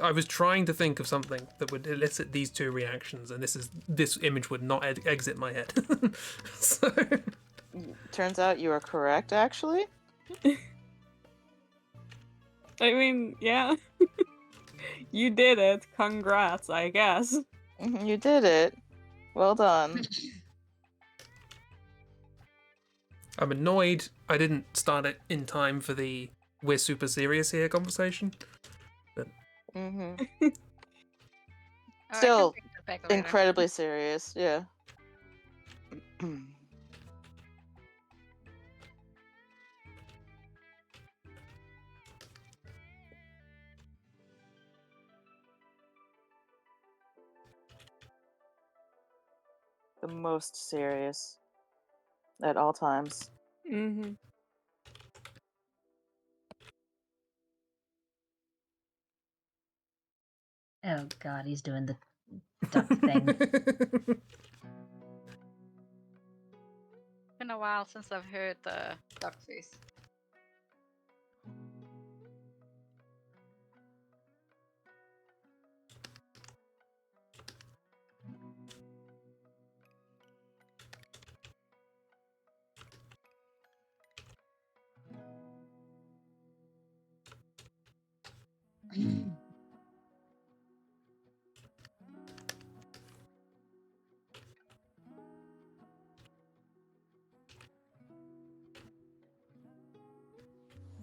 I was trying to think of something that would elicit these two reactions, and this image would not exit my head. So Turns out you are correct, actually. I mean, yeah. You did it. Congrats, I guess. You did it. Well done. I'm annoyed I didn't start it in time for the "we're super serious here" conversation. Mm-hmm. Oh, Still I can bring that back later. incredibly serious, yeah. The most serious at all times. Mm-hmm. Oh god, he's doing the duck thing. Been a while since I've heard the duck face.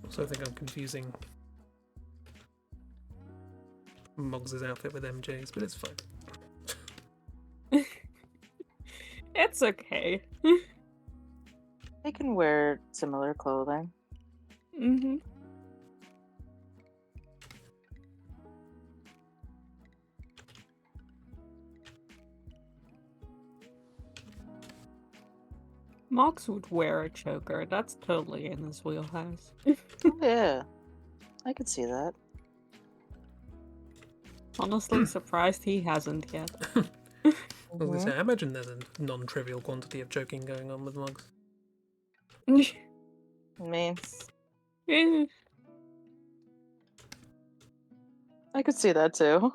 Also, I think I'm confusing Moggs' outfit with MJ's, but it's fine. It's okay. They can wear similar clothing. Mm-hmm. Mox would wear a choker. That's totally in his wheelhouse. Oh, yeah. I could see that. Honestly surprised he hasn't yet. I was gonna say, I imagine there's a non-trivial quantity of joking going on with Moggs. Me. Eh, I could see that too.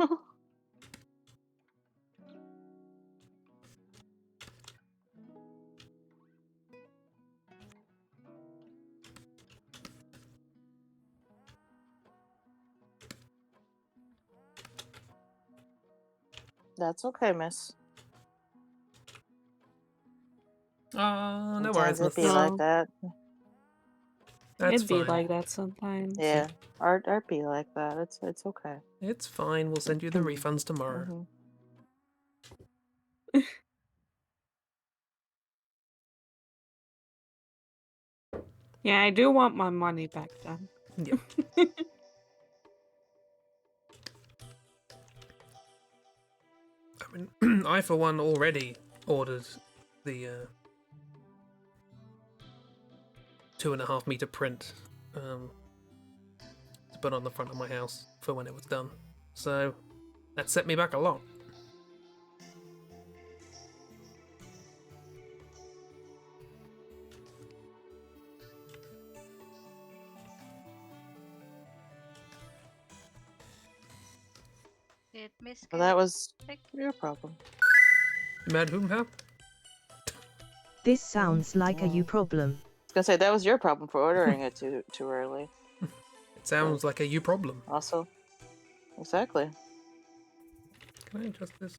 That's okay, miss. No worries, Sometimes it be miss. like No. that. That's It'd be fine. like that sometimes. Yeah. Art be like that. It's okay. It's fine. We'll send you the refunds tomorrow. Mhm. Yeah, I do want my money back then. Yep. I mean, I for one already ordered the 2.5 meter print to put on the front of my house for when it was done. So that set me back a lot. Did Miss Well, that get was sick? your problem. Mad whom how? This sounds like a you problem. I was gonna say that was your problem for ordering it too early. It sounds like a you problem. Also, exactly. Can I adjust this?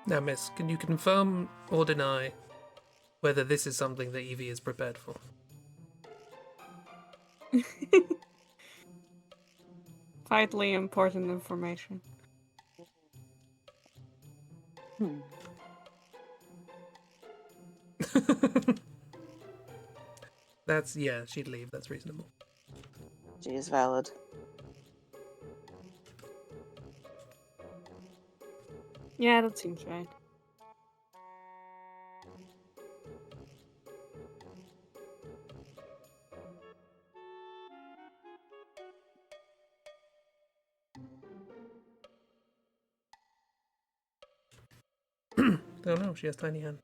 Now, Miss, can you confirm or deny whether this is something that Evie is prepared for? Vitally important information. That's, yeah, she'd leave. That's reasonable. She is valid. Yeah, that seems right. Don't know. She has tiny hands.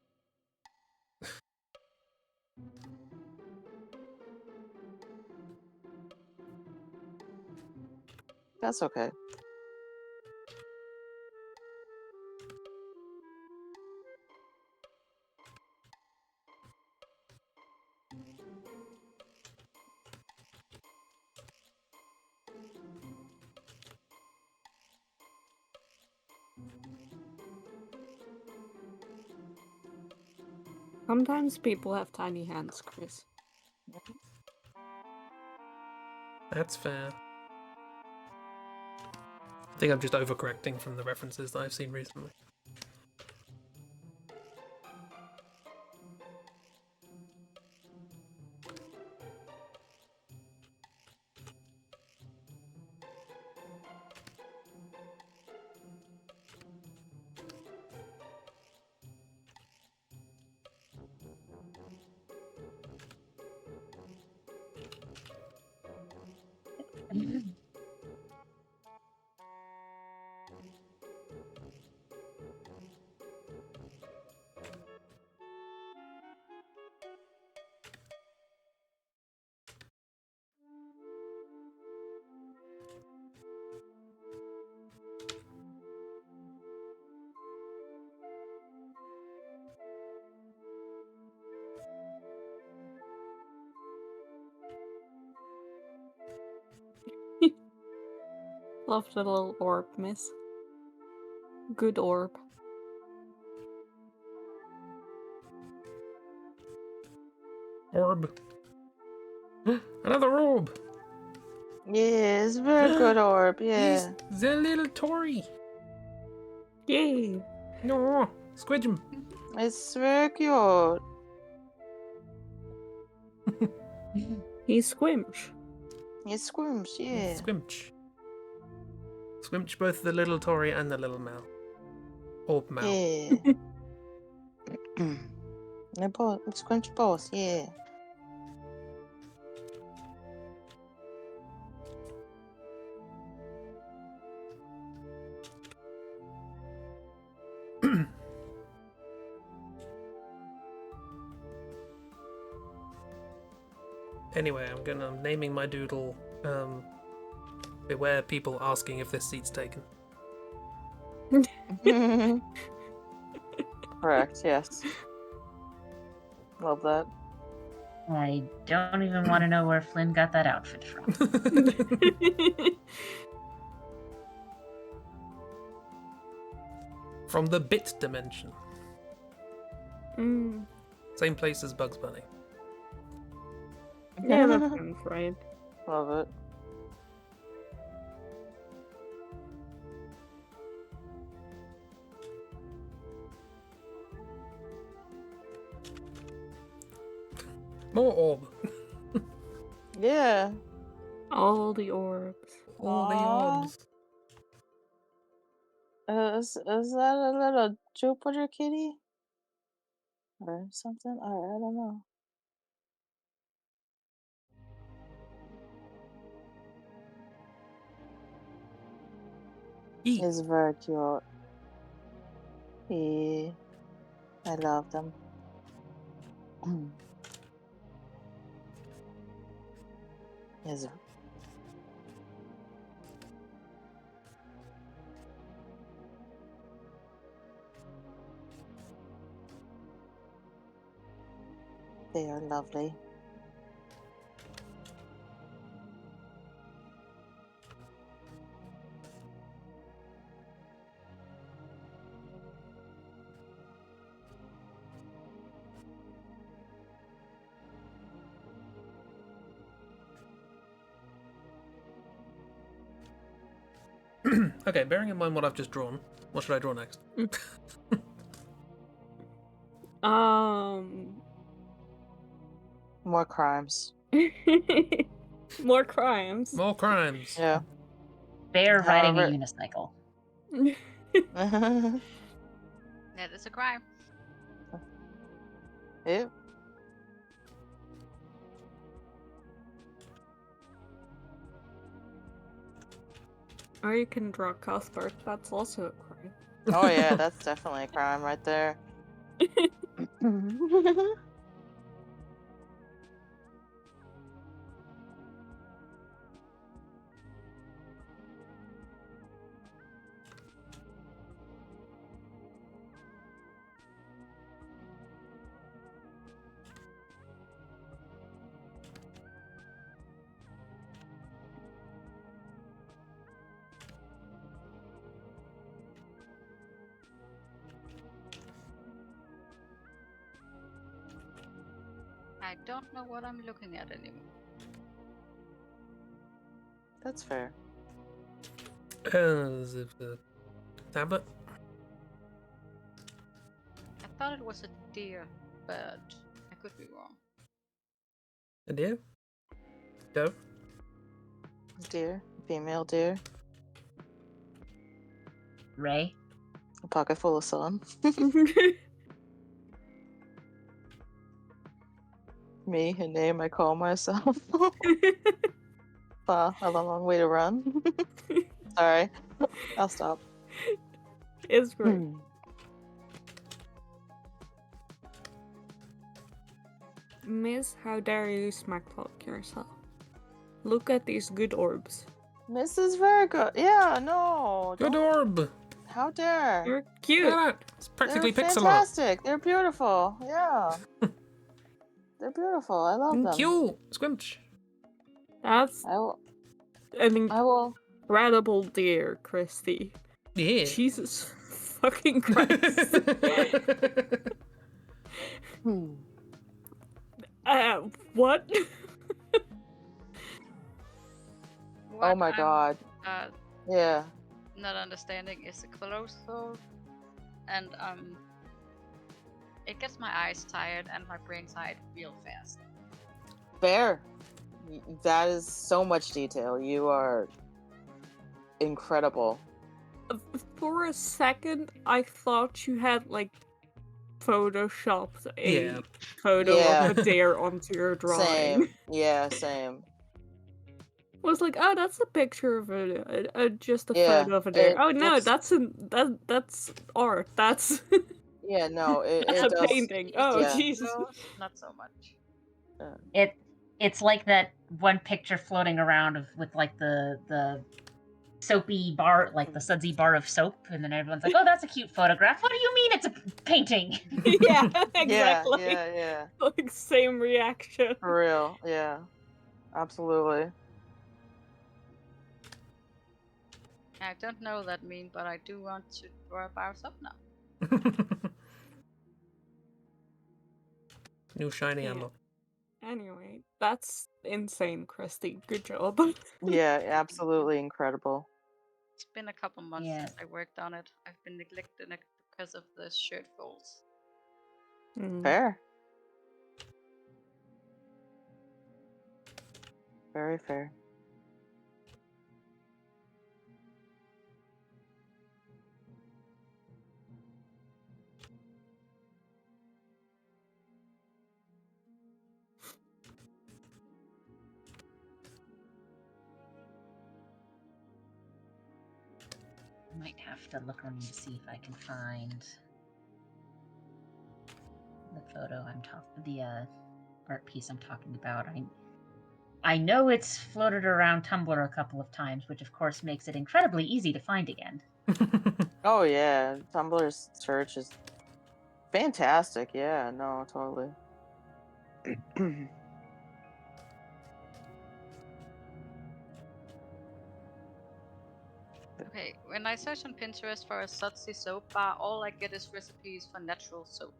That's okay. Sometimes people have tiny hands, Chris. That's fair. I think I'm just overcorrecting from the references that I've seen recently. Love the little orb, miss. Good orb. Orb. Another orb. Yes, very good orb. Yeah. He's the little Tory. Yay! No, squidge him. It's very cute. He's Squimch. He's Squimch, yeah. Squimch. Squimch both the little Tory and the little Mal. Orb Mal. Yeah. They're both Squimch both, yeah. Anyway, I'm naming my doodle. Beware people asking if this seat's taken. Correct, yes. Love that. I don't even want to know where Flynn got that outfit from. From the bit dimension. Mm. Same place as Bugs Bunny. Yeah, that sounds right. Love it. More orb. Yeah. All the orbs. All the Aw. orbs. Is that a little Jupiter kitty? Or something? I don't know. E. He's very cute. Yeah. I love them. He's They are lovely. Okay, bearing in mind what I've just drawn, what should I draw next? More crimes. More crimes. More crimes. Yeah. Bear riding a However- unicycle. That is a crime. Ew. Or you can draw Cuthbert, that's also a crime. Oh yeah, that's definitely a crime right there. I don't know what I'm looking at anymore. That's fair. The tablet? I thought it was a deer, but I could be wrong. A deer? Go. Deer. Female deer. Ray? A pocket full of sun. Me, a name I call myself. Wow, a long way to run. Sorry. I'll stop. It's great. Miss, how dare you smack talk yourself? Look at these good orbs. Mrs. Virgo. Yeah, no. Good don't- orb! How dare. You're Look cute. at that! It's practically They're pixel art. fantastic. They're beautiful. Yeah. They're beautiful. I love them. Cute! Squimch! That's I will. an I will. incredible deer, Christy. Yeah. Jesus fucking Christ. What? Oh What my I'm, god. Yeah. not understanding is the close though, and it gets my eyes tired and my brain tired real fast. Fair. That is so much detail. You are incredible. For a second, I thought you had like photoshopped a Yeah. photo Yeah. of a deer onto your drawing. Same. Yeah, same. Was like, oh, that's a picture of just a Yeah, photo of a deer. it Oh no, looks- that's art. That's Yeah, no, it that's it a does. painting. Oh yeah. Jesus. Not so much. It's like that one picture floating around with like the soapy bar, like the sudsy bar of soap, and then everyone's like, "Oh, that's a cute photograph." What do you mean it's a painting? Yeah, Yeah, exactly. yeah. Like same reaction. For real. Yeah. Absolutely. I don't know that meme, but I do want to draw a bar of soap now. New shiny Yeah. unlock. Anyway, that's insane, Christy. Good job. Yeah, absolutely incredible. It's been a couple months Yeah. since I worked on it. I've been neglecting it because of the shirt folds. Mm. Fair. Very fair. I might have to look around to see if I can find the photo the art piece I'm talking about. I know it's floated around Tumblr a couple of times, which of course makes it incredibly easy to find again. Oh yeah, Tumblr's search is fantastic. Yeah, no, totally. Okay, when I search on Pinterest for a sudsy soap bar, all I get is recipes for natural soap.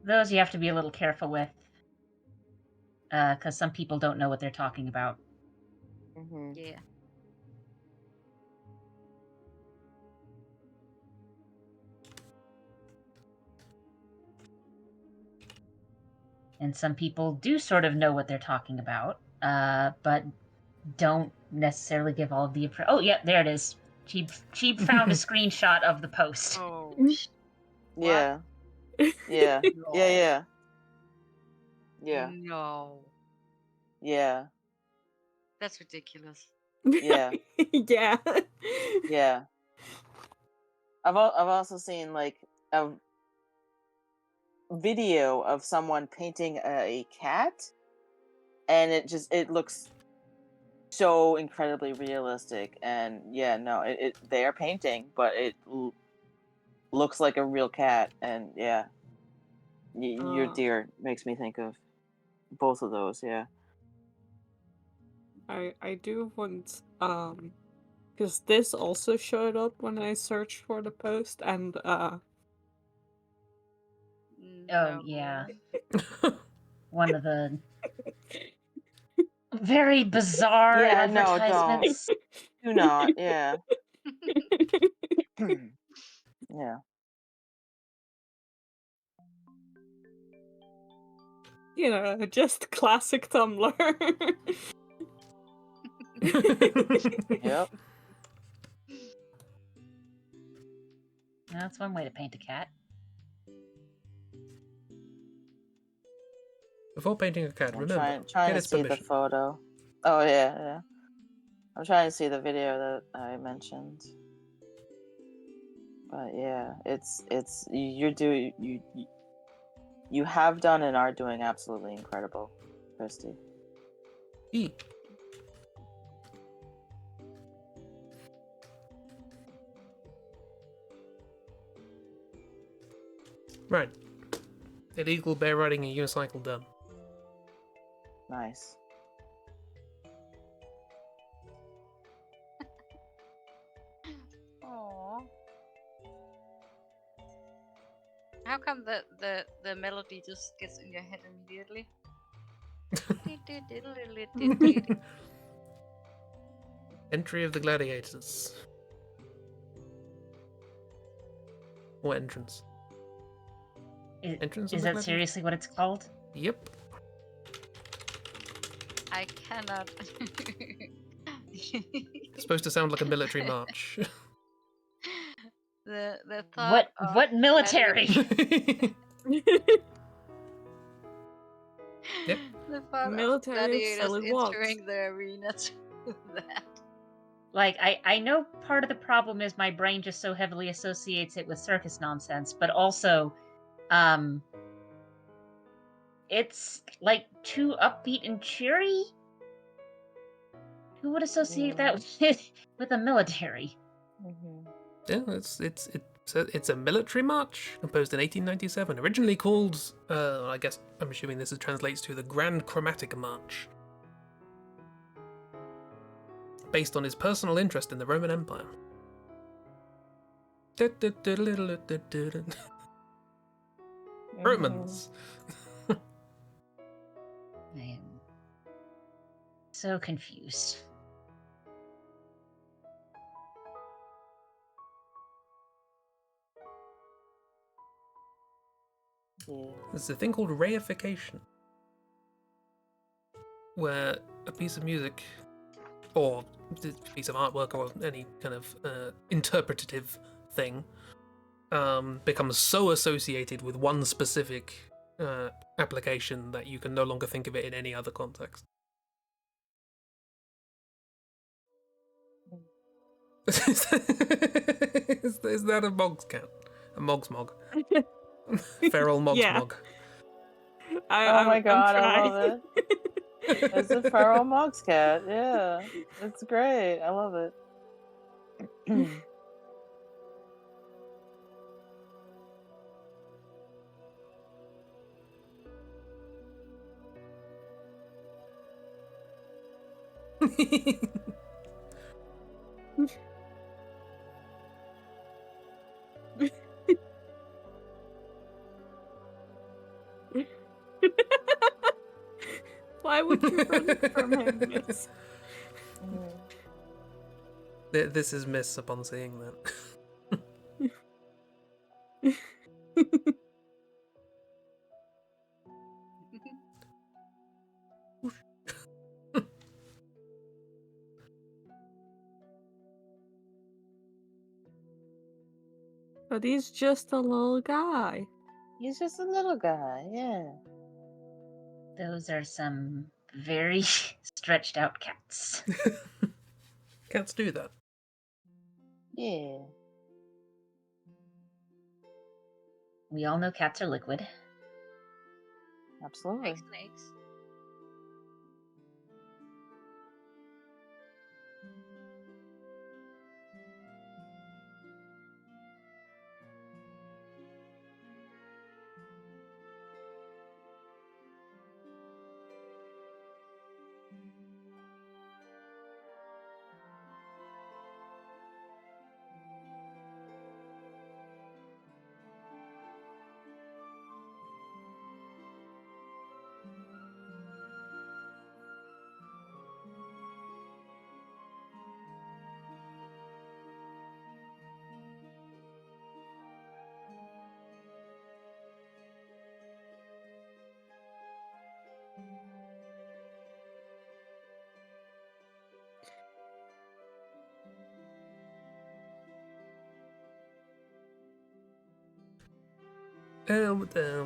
Those you have to be a little careful with, because some people don't know what they're talking about. hmm Yeah. And some people do sort of know what they're talking about, but don't necessarily give all of the... Oh, yeah, there it is. She found a screenshot of the post. Oh, Yeah. Yeah. No. Yeah. Yeah. No. Yeah. That's ridiculous. Yeah. Yeah. Yeah. I've also seen like a video of someone painting a cat, and it looks so incredibly realistic. And yeah, no, they are painting, but it looks like a real cat. And yeah, your deer makes me think of both of those. Yeah. I do want because this also showed up when I searched for the post, and Oh, yeah. One of the very bizarre Yeah, no, don't. advertisements. Do not. Yeah. Yeah. you know, just classic Tumblr. Yep. That's one way to paint a cat. Before painting a cat, I'm remember, trying get to its see permission. the photo. Oh yeah. I'm trying to see the video that I mentioned. But yeah, it's you have done and are doing absolutely incredible, Christy. E. Right. Illegal bear riding a unicycle done. Nice. Aww. How come the melody just gets in your head immediately? Entry of the Gladiators. or entrance. Entrance of Is the that gladiators? seriously what it's called? Yep. I cannot. It's supposed to sound like a military march. the thought of What military? Yep. The thought of Military of gladiators selling walks. entering the arena to that. Like, I know part of the problem is my brain just so heavily associates it with circus nonsense, but also, it's like too upbeat and cheery. Who would associate that with a military? Mm-hmm. Yeah, it's a military march composed in 1897. Originally called, I guess I'm assuming this translates to the Grand Chromatic March, based on his personal interest in the Roman Empire. Romans. I am so confused. Yeah. There's a thing called reification, where a piece of music, or a piece of artwork, or any kind of interpretative thing, becomes so associated with one specific application that you can no longer think of it in any other context. Is that a Mogs cat? A Mogs Mog? Feral Mogs Yeah. Mog. Oh my god, I I'm love it. It's a feral Mogs cat. Yeah, it's great. I love it. Why would you run from him, Miss? Mhm. This is Miss upon seeing that. But he's just a little guy. He's just a little guy. Yeah. Those are some very stretched out cats. Cats do that. Yeah. We all know cats are liquid. Absolutely. Like snakes.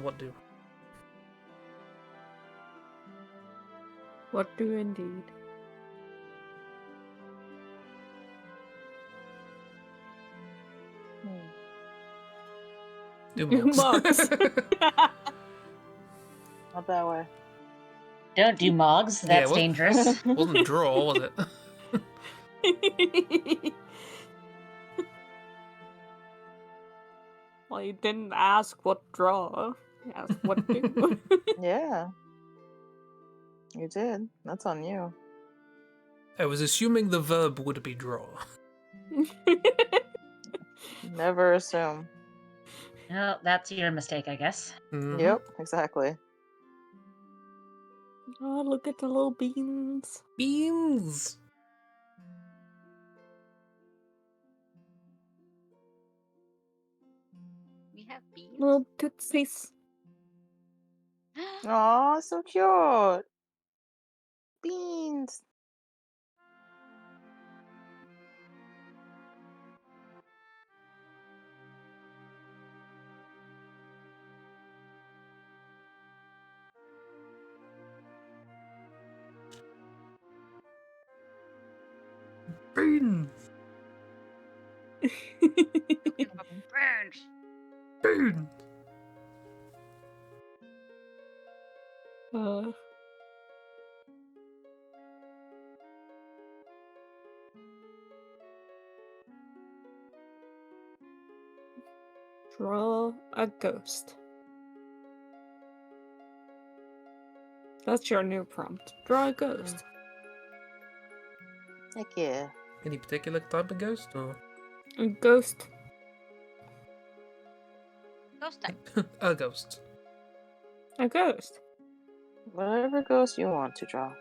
What do? What do indeed? Do Mogs. Not that way. Don't do Mogs, Yeah, that's what- dangerous. Wasn't draw, was it? Well, you didn't ask what draw. You asked what do. Yeah. You did. That's on you. I was assuming the verb would be draw. Never assume. No, that's your mistake, I guess. Mhm. Yep, exactly. Oh, look at the little beans. Beans. Little tootsies. Aw, so cute. Beans. Beans. Burns. Beans. uh, draw a ghost. That's your new prompt. Draw a ghost. Heck yeah. Any particular type of ghost, or A ghost. Ghost type. a ghost? A ghost. Whatever ghost you want to draw.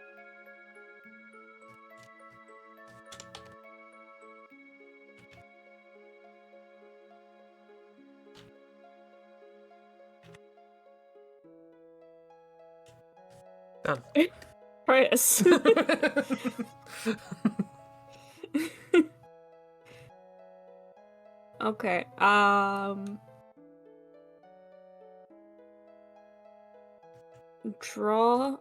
Done. Chris. Okay. Draw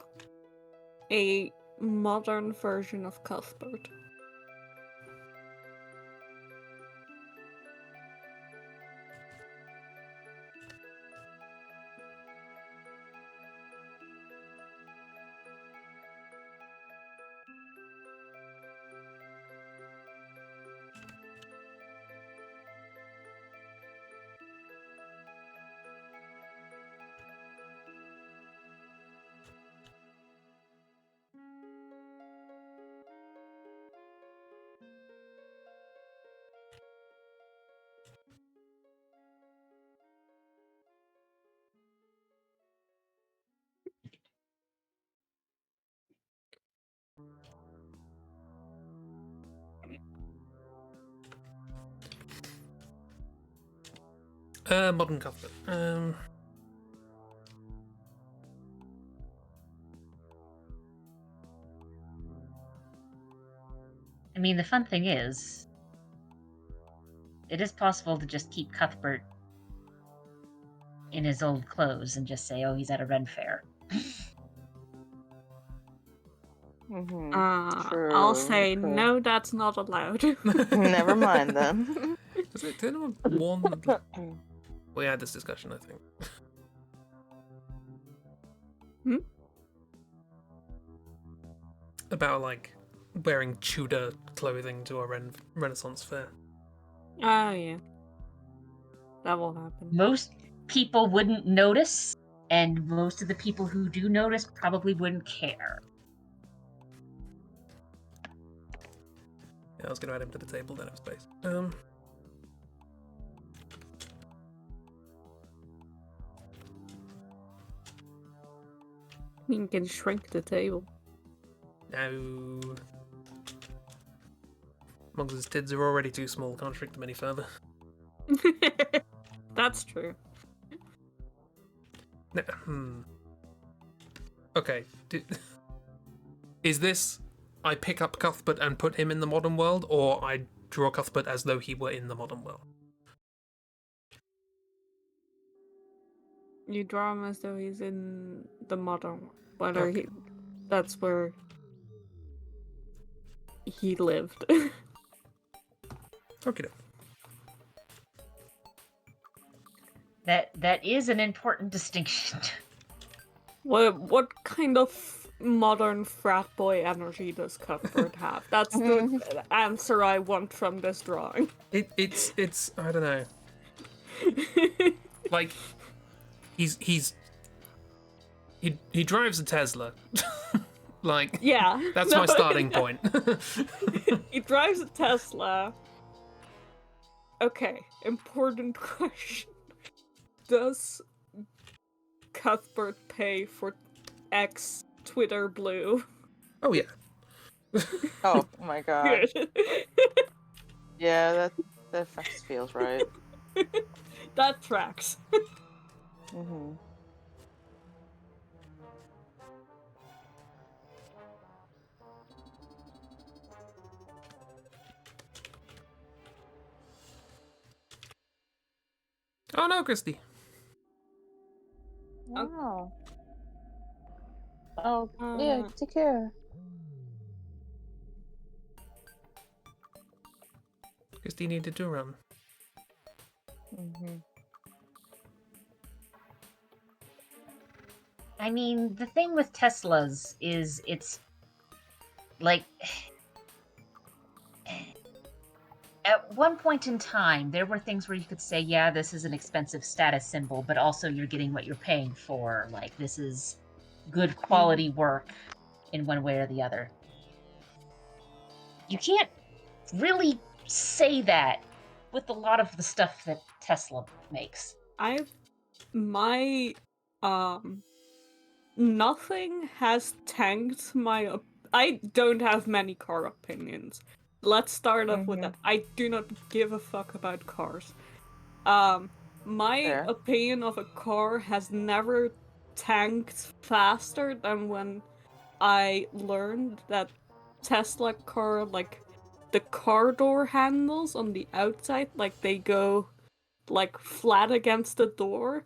a modern version of Cuthbert. Modern Cuthbert. I mean, the fun thing is, it is possible to just keep Cuthbert in his old clothes and just say, oh, he's at a Ren fair. I'll say True. no, that's not allowed. Never mind then. Does anyone want? We had this discussion, I think. About like wearing Tudor clothing to a Renaissance fair. Oh, yeah. That will happen. Most people wouldn't notice, and most of the people who do notice probably wouldn't care. Yeah, I was going to add him to the table, then it was space. You can shrink the table. No. Mogs' tids are already too small, can't shrink them any further. That's true. No, Okay, is this I pick up Cuthbert and put him in the modern world, or I draw Cuthbert as though he were in the modern world? You draw him as though he's in the modern world. Whether Okay. that's where he lived. Okay. That is an important distinction. What kind of modern frat boy energy does Cuthbert have? That's the answer I want from this drawing. It's I don't know. Like he drives a Tesla. Like Yeah. that's no, my starting point. He drives a Tesla. Okay, important question. Does Cuthbert pay for X Twitter Blue? Oh yeah. Oh my god. Good. Yeah, that feels right. That tracks. Mm-hmm. Oh no, Christy. Wow. Oh, yeah, Uh, take care. Christy needed to run. Mm-hmm. I mean, the thing with Teslas is it's like at one point in time, there were things where you could say, yeah, this is an expensive status symbol, but also you're getting what you're paying for. Like, this is good quality work in one way or the other. You can't really say that with a lot of the stuff that Tesla makes. my nothing has tanked my I don't have many car opinions. Let's start off with Mhm. that. I do not give a fuck about cars. My Fair. opinion of a car has never tanked faster than when I learned that Tesla car, like, the car door handles on the outside, like, they go, like, flat against the door.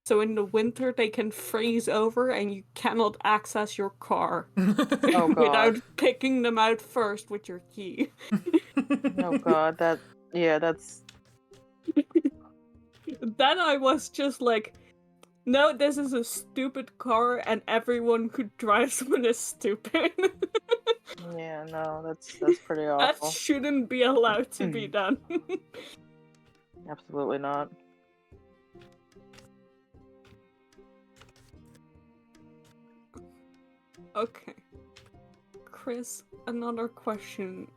So in the winter they can freeze over and you cannot access your car Oh without god. picking them out first with your key. Oh god. That's. Then I was just like, no, this is a stupid car and everyone who drives one is stupid. Yeah, no, that's pretty That awful. shouldn't be allowed to be done. Absolutely not. Okay. Chris, another question.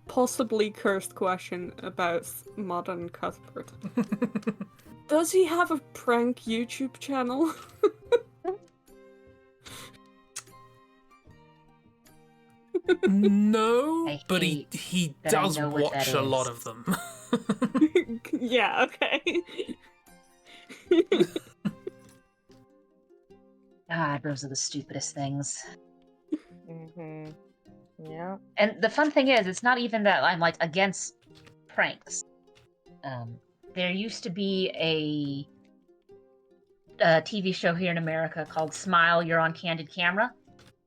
Possibly cursed question about modern Cuthbert. Does he have a prank YouTube channel? No, I but hate he that I does know what watch that a lot is. of them. Yeah, okay. God, those are the stupidest things. Mhm. Yeah. And the fun thing is, it's not even that I'm like against pranks. There used to be a TV show here in America called Smile, You're on Candid Camera.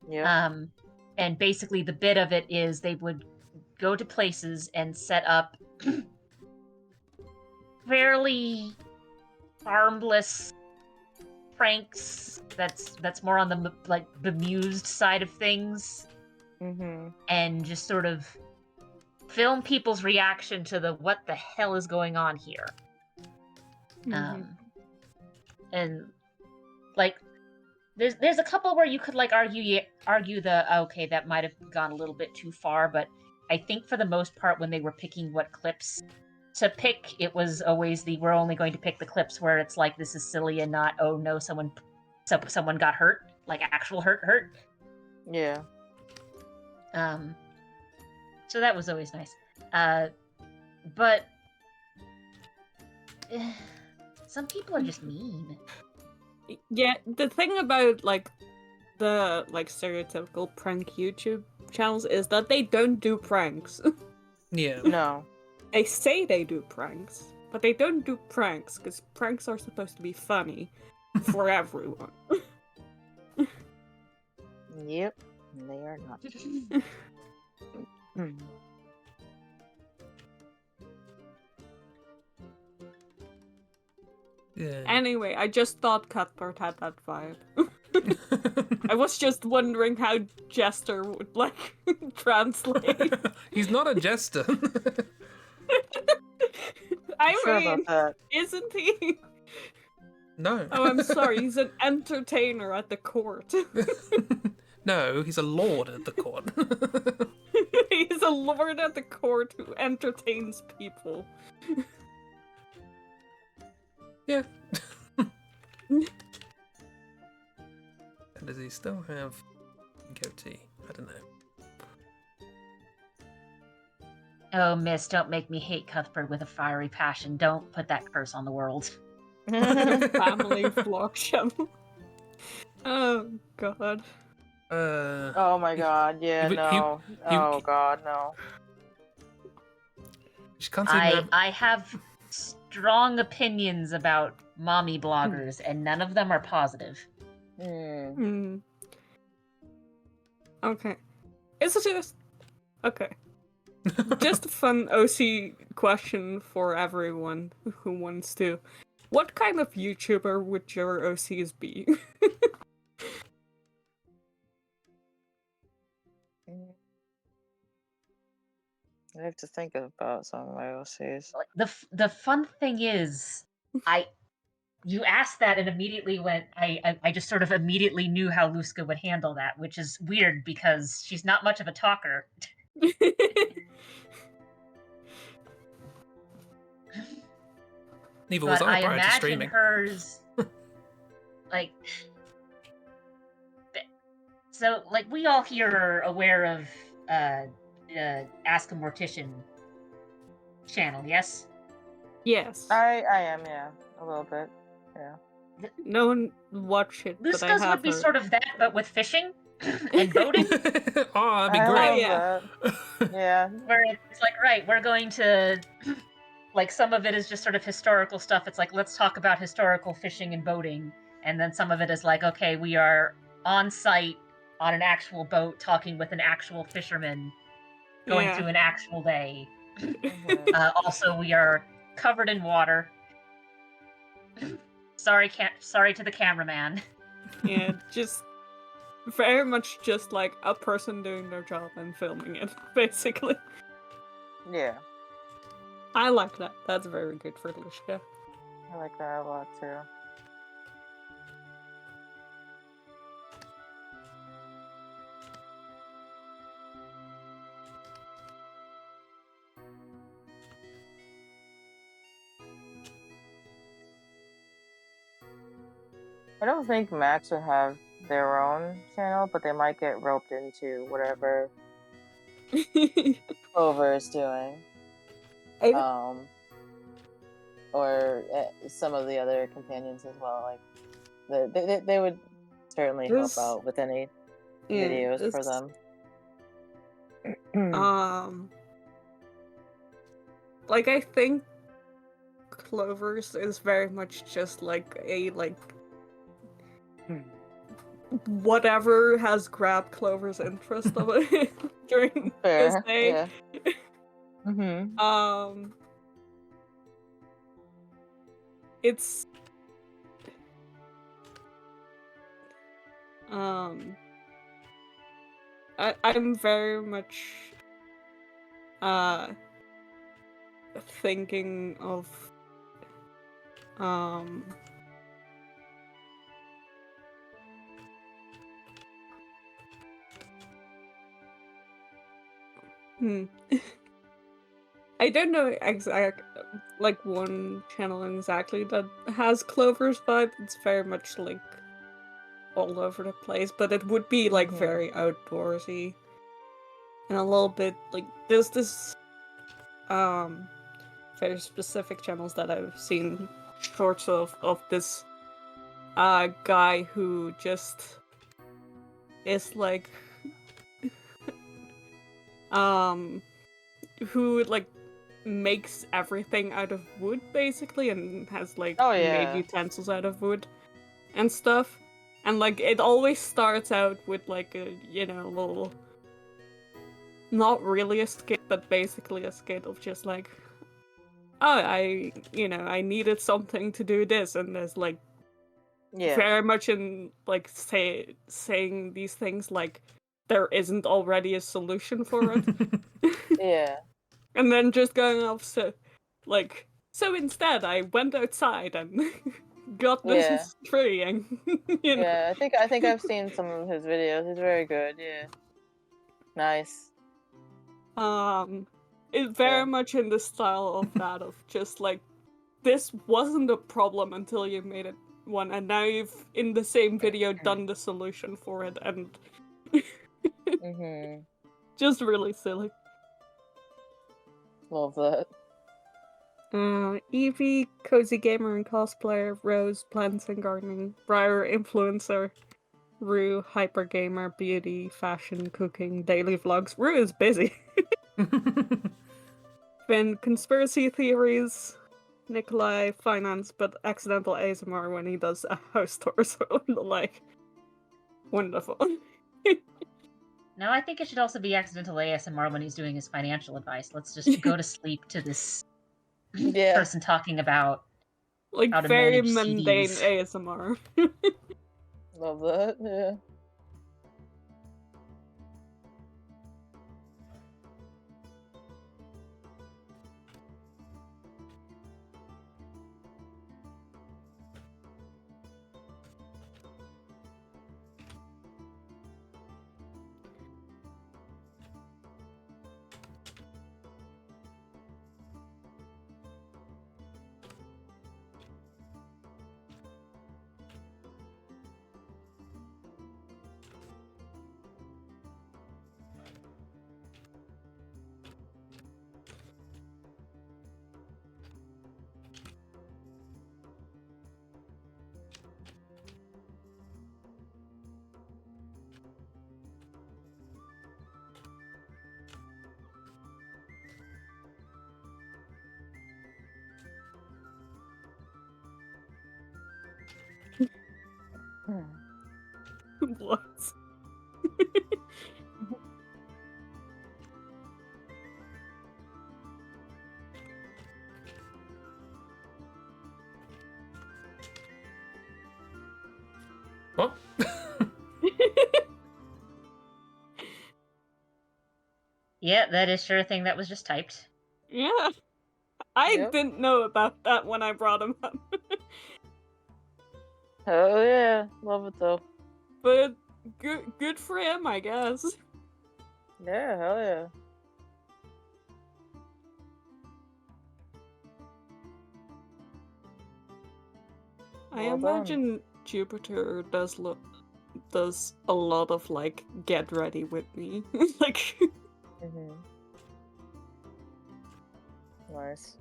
Yeah. And basically the bit of it is they would go to places and set up fairly harmless pranks that's more on the like bemused side of things, Mhm. and just sort of film people's reaction to the what the hell is going on here. And like there's a couple where you could like argue the okay, that might have gone a little bit too far, but I think for the most part when they were picking what clips to pick, it was always we're only going to pick the clips where it's like this is silly and not oh no someone got hurt, like actual hurt. Yeah. So that was always nice. But some people are just mean. Yeah, the thing about like the like stereotypical prank YouTube channels is that they don't do pranks. Yeah. No. They say they do pranks, but they don't do pranks because pranks are supposed to be funny for everyone. Yep. They are not. Hmm. Yeah. Anyway, I just thought Cuthbert had that vibe. I was just wondering how Jester would like translate. He's not a jester. I Sure mean, about that. isn't he? No. Oh, I'm sorry. He's an entertainer at the court. No, he's a lord at the court. He's a lord at the court who entertains people. Yeah. And does he still have goatee? I don't know. Oh, miss, don't make me hate Cuthbert with a fiery passion. Don't put that curse on the world. Family vlog channel. Oh god. Oh my god, yeah, no. Oh god, no. She can't seem to have... I have strong opinions about mommy bloggers, and none of them are positive. Okay. It's just... Okay. Just a fun OC question for everyone who wants to. What kind of YouTuber would your OCs be? I have to think about some of my OCs. The fun thing is, you asked that and immediately went. I just sort of immediately knew how Luska would handle that, which is weird because she's not much of a talker. Neither was But I I prior to imagine streaming. hers, like, so like we all here are aware of Ask a Mortician channel, yes? Yes. I am, yeah, a little bit, yeah. No one watch it, but I Luska's have would be her. sort of that, but with fishing and boating. Oh, that'd be I great. love yeah. that. Yeah. Where it's like, right, we're going to, like, some of it is just sort of historical stuff. It's like, let's talk about historical fishing and boating. And then some of it is like, okay, we are on site on an actual boat talking with an actual fisherman going Yeah. through an actual day. Mhm. Also, we are covered in water. Sorry to the cameraman. Yeah, just very much just like a person doing their job and filming it, basically. Yeah, I like that. That's very good for Lushka. I like that a lot too. I don't think Max would have their own channel, but they might get roped into whatever Clover is doing. Or some of the other companions as well. Like they would certainly help out with any videos for them. Like I think Clover's is very much just like a whatever has grabbed Clover's interest of it during this day. Yeah. It's I'm very much thinking of I don't know like one channel exactly that has Clover's vibe. It's very much like all over the place, but it would be like very outdoorsy and a little bit like there's this very specific channels that I've seen shorts of this guy who just is like who like makes everything out of wood basically and has like made utensils out of wood and stuff, and like it always starts out with like a little, not really a skit but basically a skit of just like, oh, I needed something to do this, and there's like very much in like saying these things like there isn't already a solution for it. Yeah. And then just going off so instead I went outside and got this tree and Yeah, I think I've seen some of his videos. He's very good, yeah. Nice. It's very much in the style of that, of just like, this wasn't a problem until you made it one, and now you've in the same video done the solution for it, and just really silly. Love that. Evie, cozy gamer and cosplayer. Rose, plants and gardening. Briar, influencer. Rue, hyper gamer, beauty, fashion, cooking, daily vlogs. Rue is busy. Finn, conspiracy theories. Nikolai, finance, but accidental ASMR when he does a house tour, so like, wonderful. No, I think it should also be accidental ASMR when he's doing his financial advice. Let's just go to sleep to this Yeah. person talking about Like, how to very manage mundane CDs. ASMR. Love that. Yeah. What? What? Yeah, that is sure a thing that was just typed. Yeah. I Yep. didn't know about that when I brought him up. Oh yeah, love it though. But good for him, I guess. Yeah, hell yeah. I Well done. imagine Jupiter does a lot of like get ready with me. Like Mhm. Nice.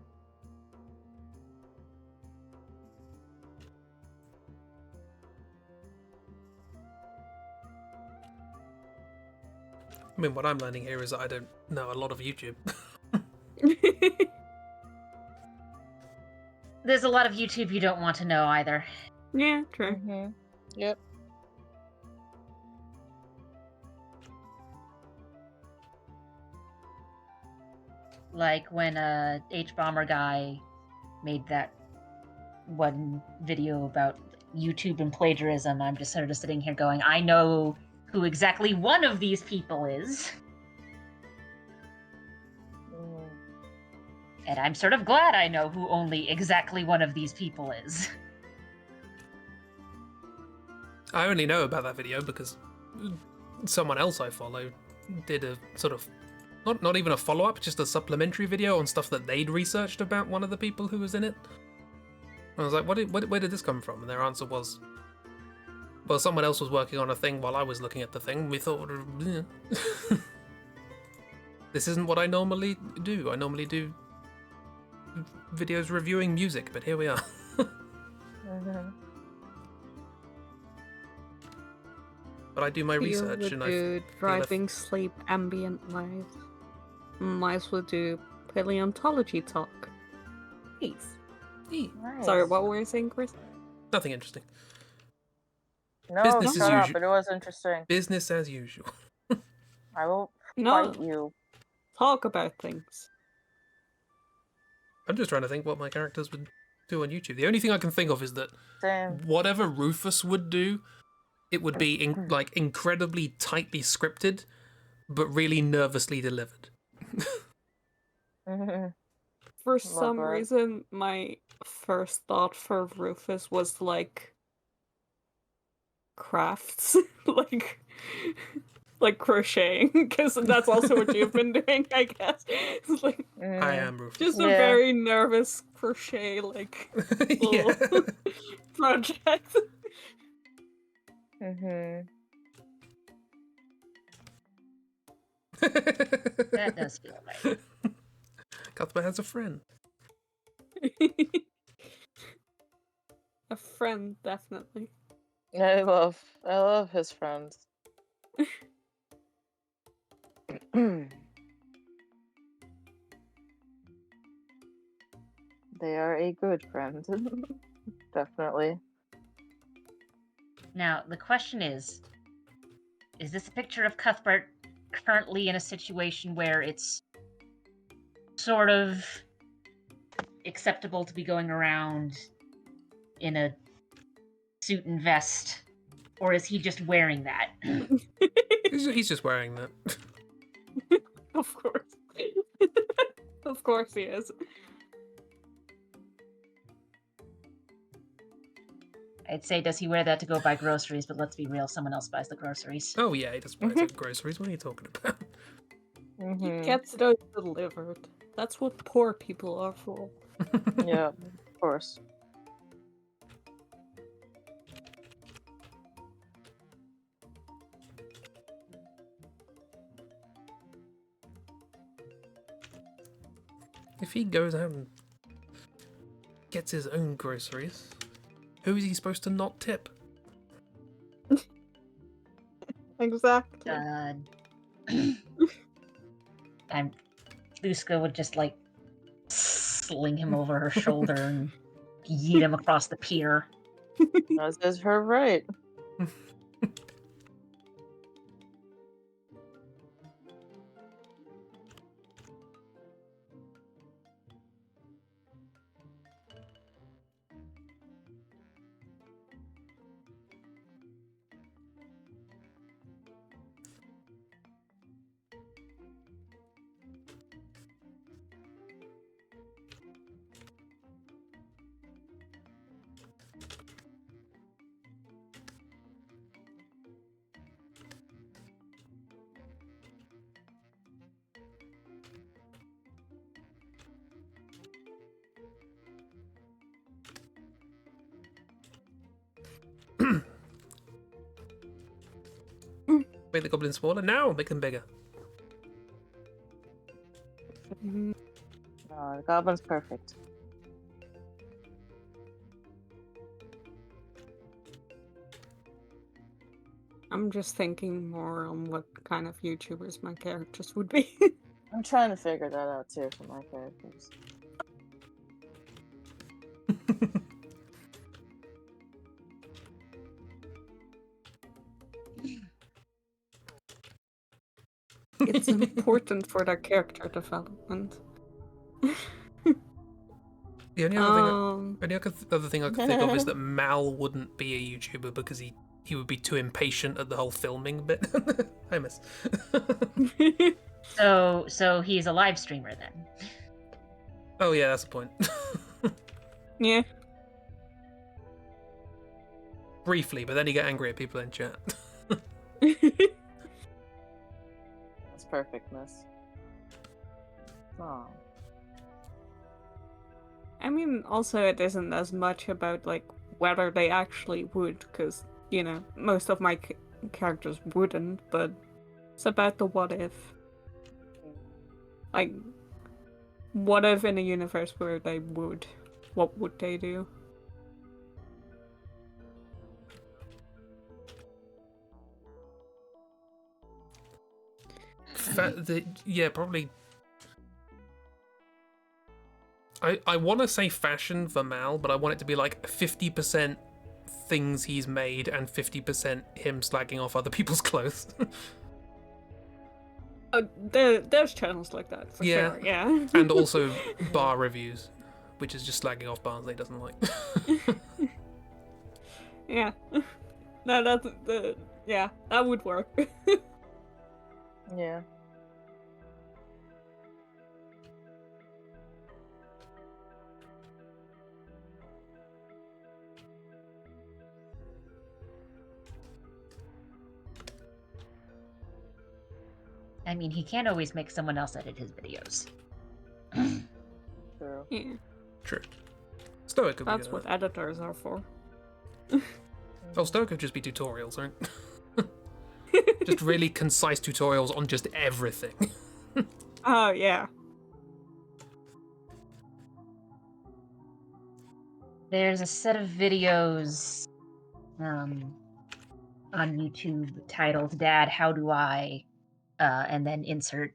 I mean, what I'm learning here is that I don't know a lot of YouTube. There's a lot of YouTube you don't want to know either. yeah, true. Mhm. Yep. Like when H-Bomber guy made that one video about YouTube and plagiarism, I'm just sort of sitting here going, I know who exactly one of these people is. Mhm. And I'm sort of glad I know who only exactly one of these people is. I only know about that video because someone else I follow did a sort of not even a follow-up, just a supplementary video on stuff that they'd researched about one of the people who was in it. I was like, where did this come from? And their answer was, well, someone else was working on a thing while I was looking at the thing. We thought, this isn't what I normally do. I normally do videos reviewing music, but here we are. Mhm. But I do my You research would and do driving, sleep, ambient lives. Mice would do paleontology talk. Nice. Nice. Sorry, what were you saying, Chris? Nothing interesting. No, Business as shut up. usual. It was interesting. Business as usual. I will No, fight you. talk about things. I'm just trying to think what my characters would do on YouTube. The only thing I can think of is that Same. whatever Rufus would do, it would be incredibly tightly scripted, but really nervously delivered. Mhm. For Love some that. reason, my first thought for Rufus was like crafts, like crocheting, because that's also what you've been doing, I guess. It's like I am Rufus. just a Yeah. very nervous crochet, like little project. Mhm. That does feel right. Cuthbert has a friend. A friend, definitely. I love his friends. They are a good friend. Definitely. Now, the question is this a picture of Cuthbert currently in a situation where it's sort of acceptable to be going around in a suit and vest, or is he just wearing that? He's just wearing that. Of course. Of course he is. I'd say, does he wear that to go buy groceries? But let's be real, someone else buys the groceries. Oh yeah, he does buy his own groceries. What are you talking about? He gets those delivered. That's what poor people are for. Yeah, of course. If he goes out and gets his own groceries, who is he supposed to not tip? Exactly. And Luska would just like sling him over her shoulder and yeet him across the pier. As is her right. Make the goblins smaller now. Make them bigger. Mhm. No, the goblin's perfect. I'm just thinking more on what kind of YouTubers my characters would be. I'm trying to figure that out too for my characters. It's important for their character development. The only other thing I could think of is that Mal wouldn't be a YouTuber because he would be too impatient at the whole filming bit. I miss. So he's a live streamer then. Oh yeah, that's the point. Yeah. Briefly, but then you get angry at people in chat. That's perfectness. Oh. I mean, also it isn't as much about like whether they actually would, because you know most of my characters wouldn't, but it's about the what if. Like, what if in a universe where they would, what would they do? Yeah, probably. I want to say fashion for Mal, but I want it to be like 50% things he's made and 50% him slagging off other people's clothes. There's channels like that for Yeah. sure. Yeah. And also bar reviews, which is just slagging off bars that he doesn't like. Yeah. No, that's yeah, that would work. Yeah. I mean, he can't always make someone else edit his videos. True. Yeah. True. Stoic could That's be what editors are for. Oh, Stoic could just be tutorials, right? Just really concise tutorials on just everything. Oh yeah. There's a set of videos on YouTube titled "Dad, How Do I?" And then insert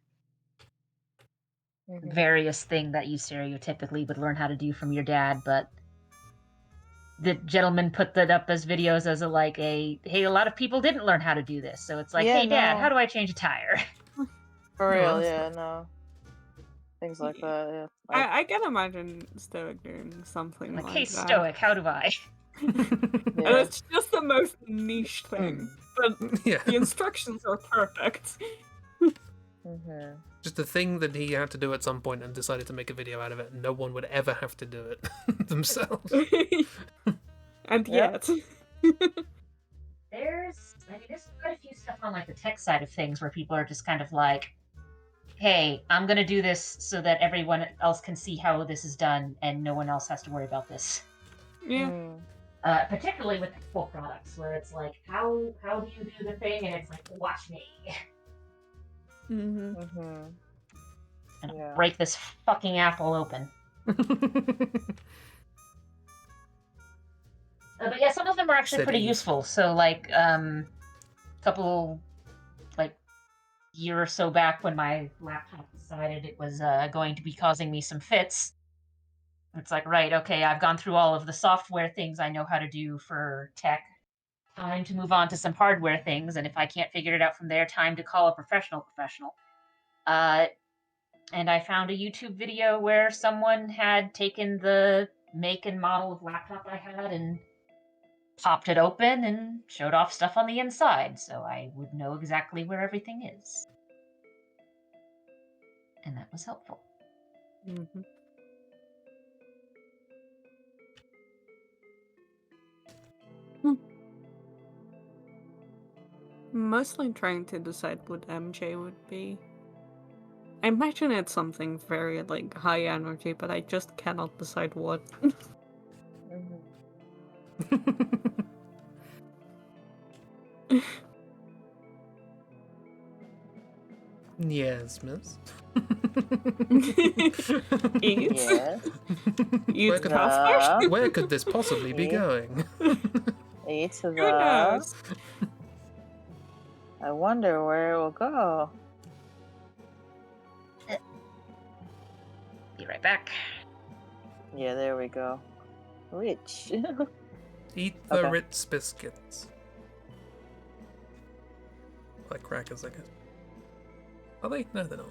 various thing that you stereotypically would learn how to do from your dad, but the gentleman put that up as videos as hey, a lot of people didn't learn how to do this, so it's like, Yeah, hey, Dad, no. how do I change a tire? For No, real, that's yeah, no. Things like that, yeah. I can imagine Stoic doing something Like, like hey, that. Stoic, how do I? And Yeah. it's just the most niche thing, but Yeah. the instructions are perfect. Mhm. Just a thing that he had to do at some point and decided to make a video out of it. No one would ever have to do it themselves. And Yep. yet. There's quite a few stuff on like the tech side of things where people are just kind of like, hey, I'm gonna do this so that everyone else can see how this is done and no one else has to worry about this. Yeah. Mm. Particularly with Apple products, where it's like, how do you do the thing? And it's like, watch me. Mm-hmm. Mhm. And Yeah. break this fucking apple open. But yeah, some of them are actually pretty Cities. useful. So like, couple, like, year or so back when my laptop decided it was going to be causing me some fits, it's like, right, okay, I've gone through all of the software things I know how to do for tech. Time to move on to some hardware things, and if I can't figure it out from there, time to call a professional. And I found a YouTube video where someone had taken the make and model of laptop I had and popped it open and showed off stuff on the inside, so I would know exactly where everything is. And that was helpful. Mm-hmm. Mostly trying to decide what MJ would be. I imagine it's something very like high energy, but I just cannot decide what. Mhm. Yes, miss. Eat. Yes. Eat Where could- custard? Where could this possibly be Yeah. going? Eat Who the. knows? I wonder where it will go. Be right back. Yeah, there we go. Rich. Eat the Okay. Ritz biscuits. Like crackers, I guess. Are they? No, they're not.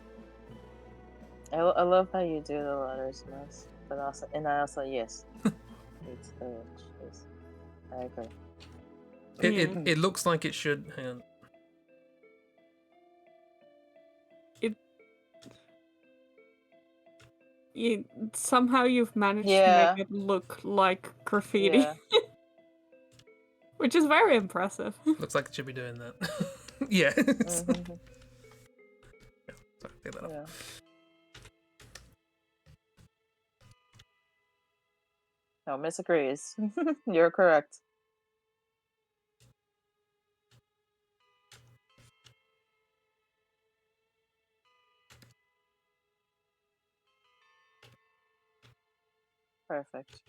I love how you do the letters, Miss. But also, and I also, yes. It's the rich. Yes. I agree. It looks like it should. Hang on. Somehow you've managed Yeah. to make it look like graffiti, Yeah. which is very impressive. Looks like it should be doing that. Yeah. Mhm. Sorry, pick that up. Yeah. No, Miss agrees. You're correct. Perfect.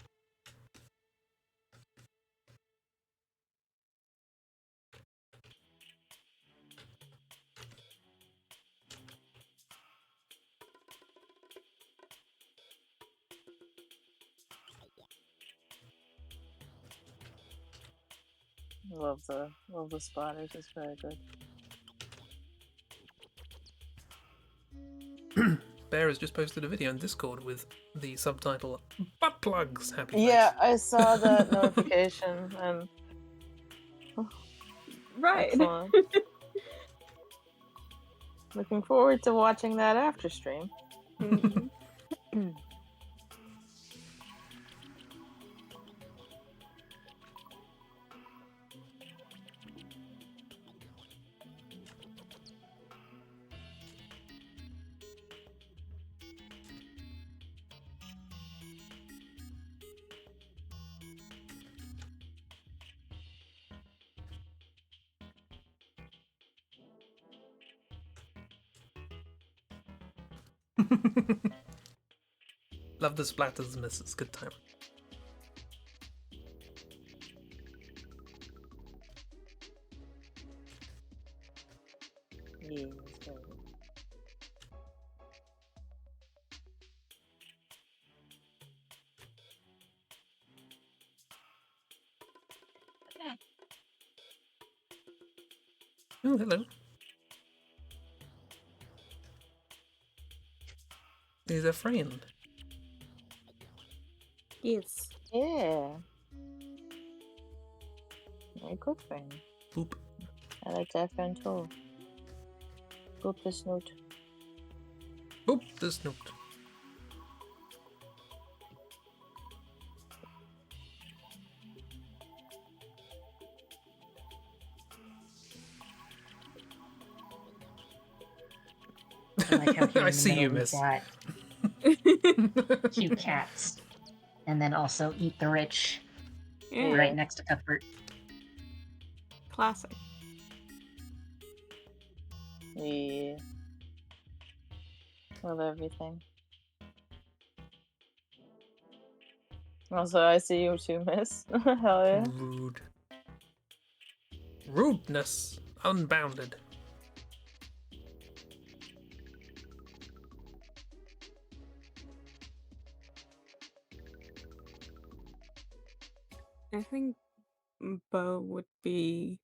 Love the spotters. It's very good. Bear has just posted a video on Discord with the subtitle "Butt plugs." Happy Yeah, face. I saw that notification and Right. excellent. Looking forward to watching that after stream. Mhm. Love the splatters, miss. It's a good time. Yeah, let's go. Oh, hello. He's a friend. Yes. Yeah. Very good friend. Boop. I like that friend too. Boop the snoot. Boop the snoot. I like how here I in the see you, middle we've miss. got two cats, and then also Eat the Rich Yeah. right next to Cuthbert. Classic. Yeah. Love everything. Also, I see you too, miss. Hell yeah. Rude. Rudeness. Unbounded. I think Bo would be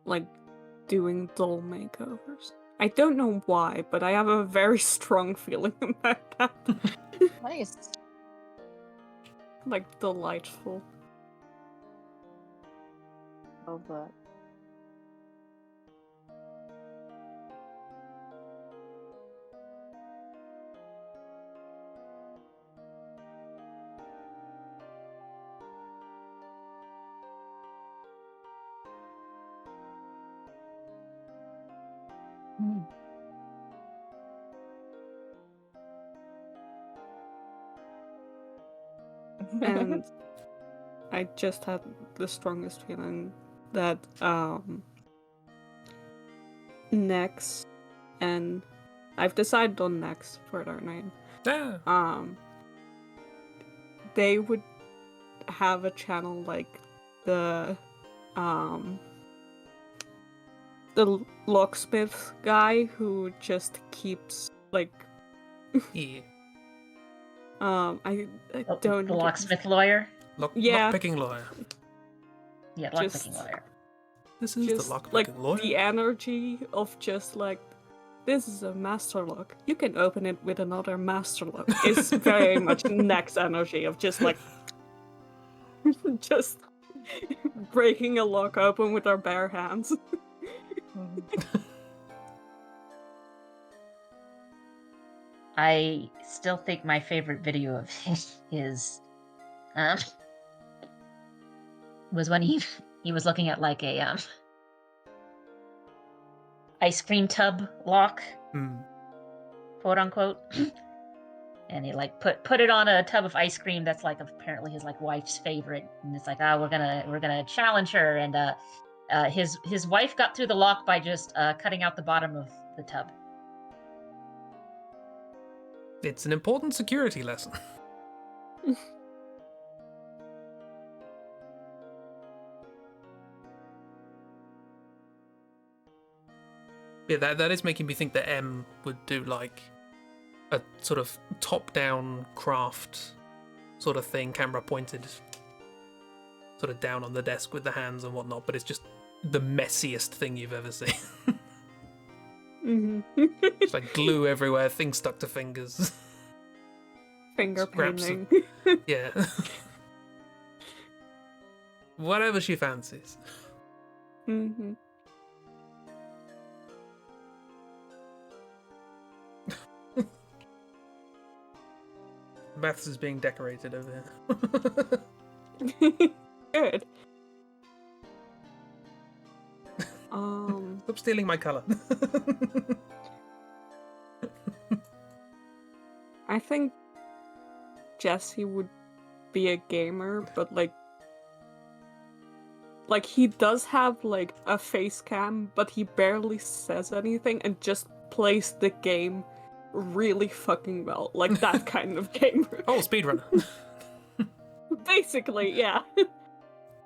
like doing doll makeovers. I don't know why, but I have a very strong feeling about that. Nice. Like delightful. Love that. And I just had the strongest feeling that Nex and I've decided on Nex for their name. Ah. They would have a channel like the locksmith guy who just keeps like Yeah. I don't The locksmith lawyer? Yeah. Lock-picking lawyer. Yeah, Just- lockpicking lawyer. This is just the like lock-picking lawyer. the energy of just like this is a master lock. You can open it with another master lock. It's very much Next energy of just like just breaking a lock open with our bare hands. I still think my favorite video of his is was when he was looking at like a ice cream tub lock, Hmm. quote unquote. And he like put it on a tub of ice cream that's like apparently his like wife's favorite, and it's like, oh, we're gonna challenge her, and his wife got through the lock by just cutting out the bottom of the tub. It's an important security lesson. Yeah, that is making me think that M would do like a sort of top-down craft sort of thing, camera pointed sort of down on the desk with the hands and whatnot, but it's just the messiest thing you've ever seen. It's like glue everywhere, things stuck to fingers. Finger Scraps of- painting. Yeah. Whatever she fancies. Mm-hmm. Maths is being decorated over here. Good. Stop stealing my colour. I think Jesse would be a gamer, but like he does have like a face cam, but he barely says anything and just plays the game really fucking well. Like that kind of gamer. Oh, speedrunner. Basically, yeah.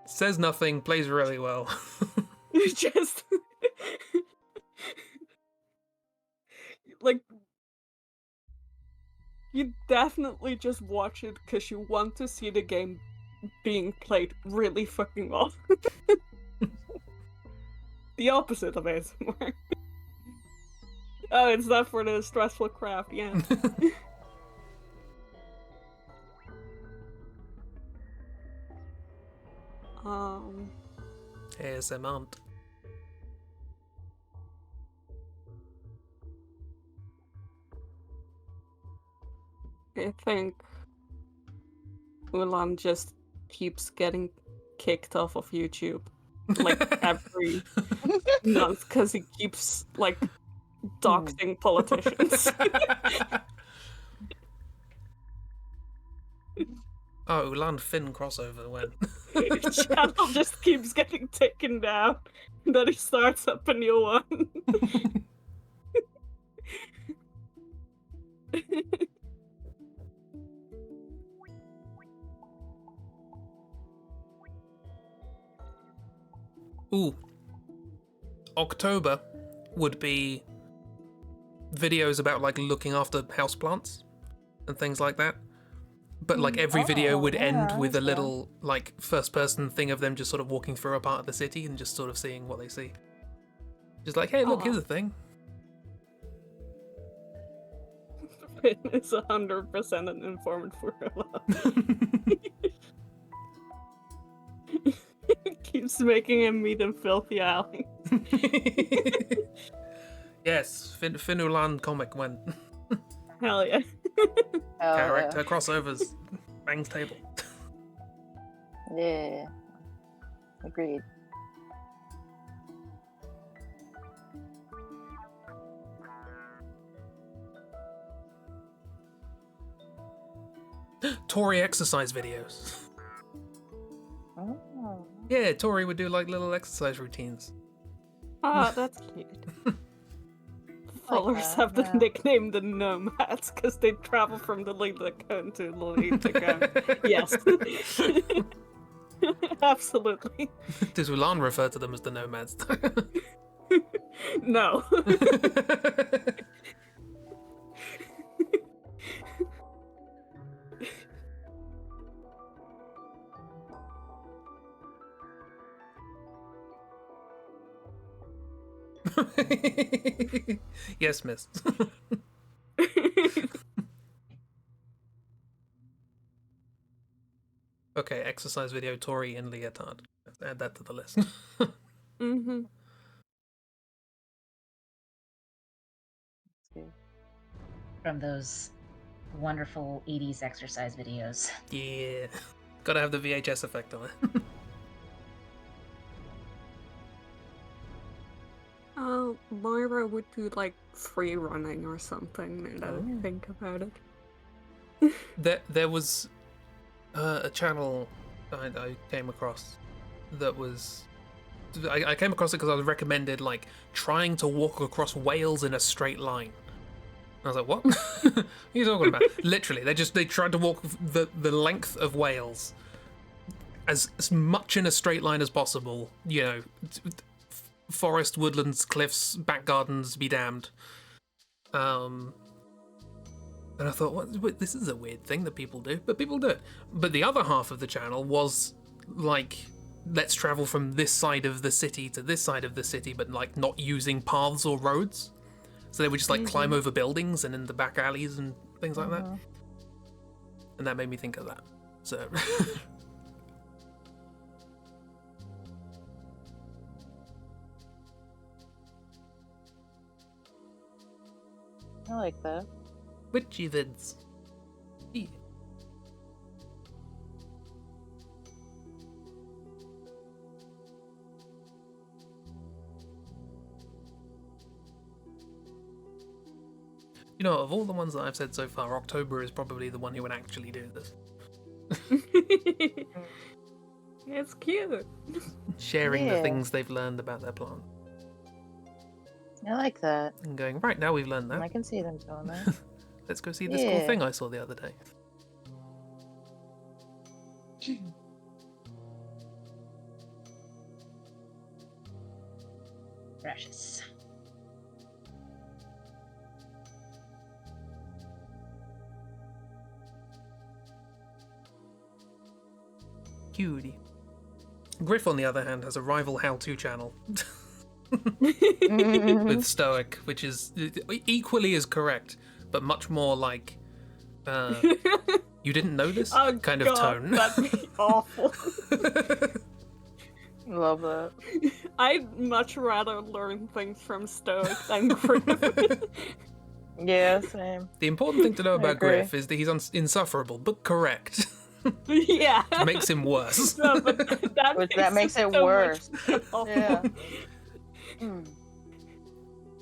Says nothing, plays really well. Just You definitely just watch it because you want to see the game being played really fucking well. The opposite of ASMR. Oh, it's not for the stressful craft, yeah. ASMR. I think Ulan just keeps getting kicked off of YouTube like every month because he keeps like doxing politicians. Oh, Ulan Finn crossover when? Channel just keeps getting taken down. Then he starts up a new one. Ooh. October would be videos about like looking after houseplants and things like that. But like every video would end with a little like first person thing of them just sort of walking through a part of the city and just sort of seeing what they see. Just like, hey, look, here's a thing. It's 100% an informant for Keeps making him meet in filthy alley. Yes, Finn Ulan comic when Hell yeah. character crossovers bangs table. Yeah. Agreed. Tori exercise videos. Oh. Yeah, Tori would do like little exercise routines. Ah, that's cute. Followers have the nickname the Nomads because they travel from the Lila Cone to the Lila Cone. Yes. Absolutely. Does Ulan refer to them as the Nomads? No. Yes, miss. Okay, exercise video, Tori and leotard. Let's add that to the list. Mm-hmm. From those wonderful 80s exercise videos. Yeah. Gotta have the VHS effect on it. Moira would do like free running or something, now that I think about it. There was a channel I came across that was... I came across it because I was recommended like trying to walk across Wales in a straight line. I was like, what? What are you talking about? Literally, they tried to walk the length of Wales as much in a straight line as possible. You know, forest, woodlands, cliffs, back gardens, be damned. And I thought, what? This is a weird thing that people do, but people do it. But the other half of the channel was like, let's travel from this side of the city to this side of the city, but like not using paths or roads. So they would just like climb over buildings and in the back alleys and things like that. And that made me think of that. So I like that. witchy vids. Yeah. You know, of all the ones that I've said so far, October is probably the one who would actually do this. It's cute. Sharing the Yeah. things they've learned about their plant. I like that. And going, right, now we've learned I that. can see them doing that. Let's go see this cool Yeah. thing I saw the other day. Precious. cutie. Griff, on the other hand, has a rival how-to channel with Stoic, which is equally as correct, but much more like, you didn't know this Oh, kind God, of tone. that'd be awful. Love that. I'd much rather learn things from Stoic than Griff. Yeah, same. The important thing to know I about agree. Griff is that he's insufferable, but correct. Yeah. It makes him worse. No, but that makes it so worse. much awful. Yeah. Mm.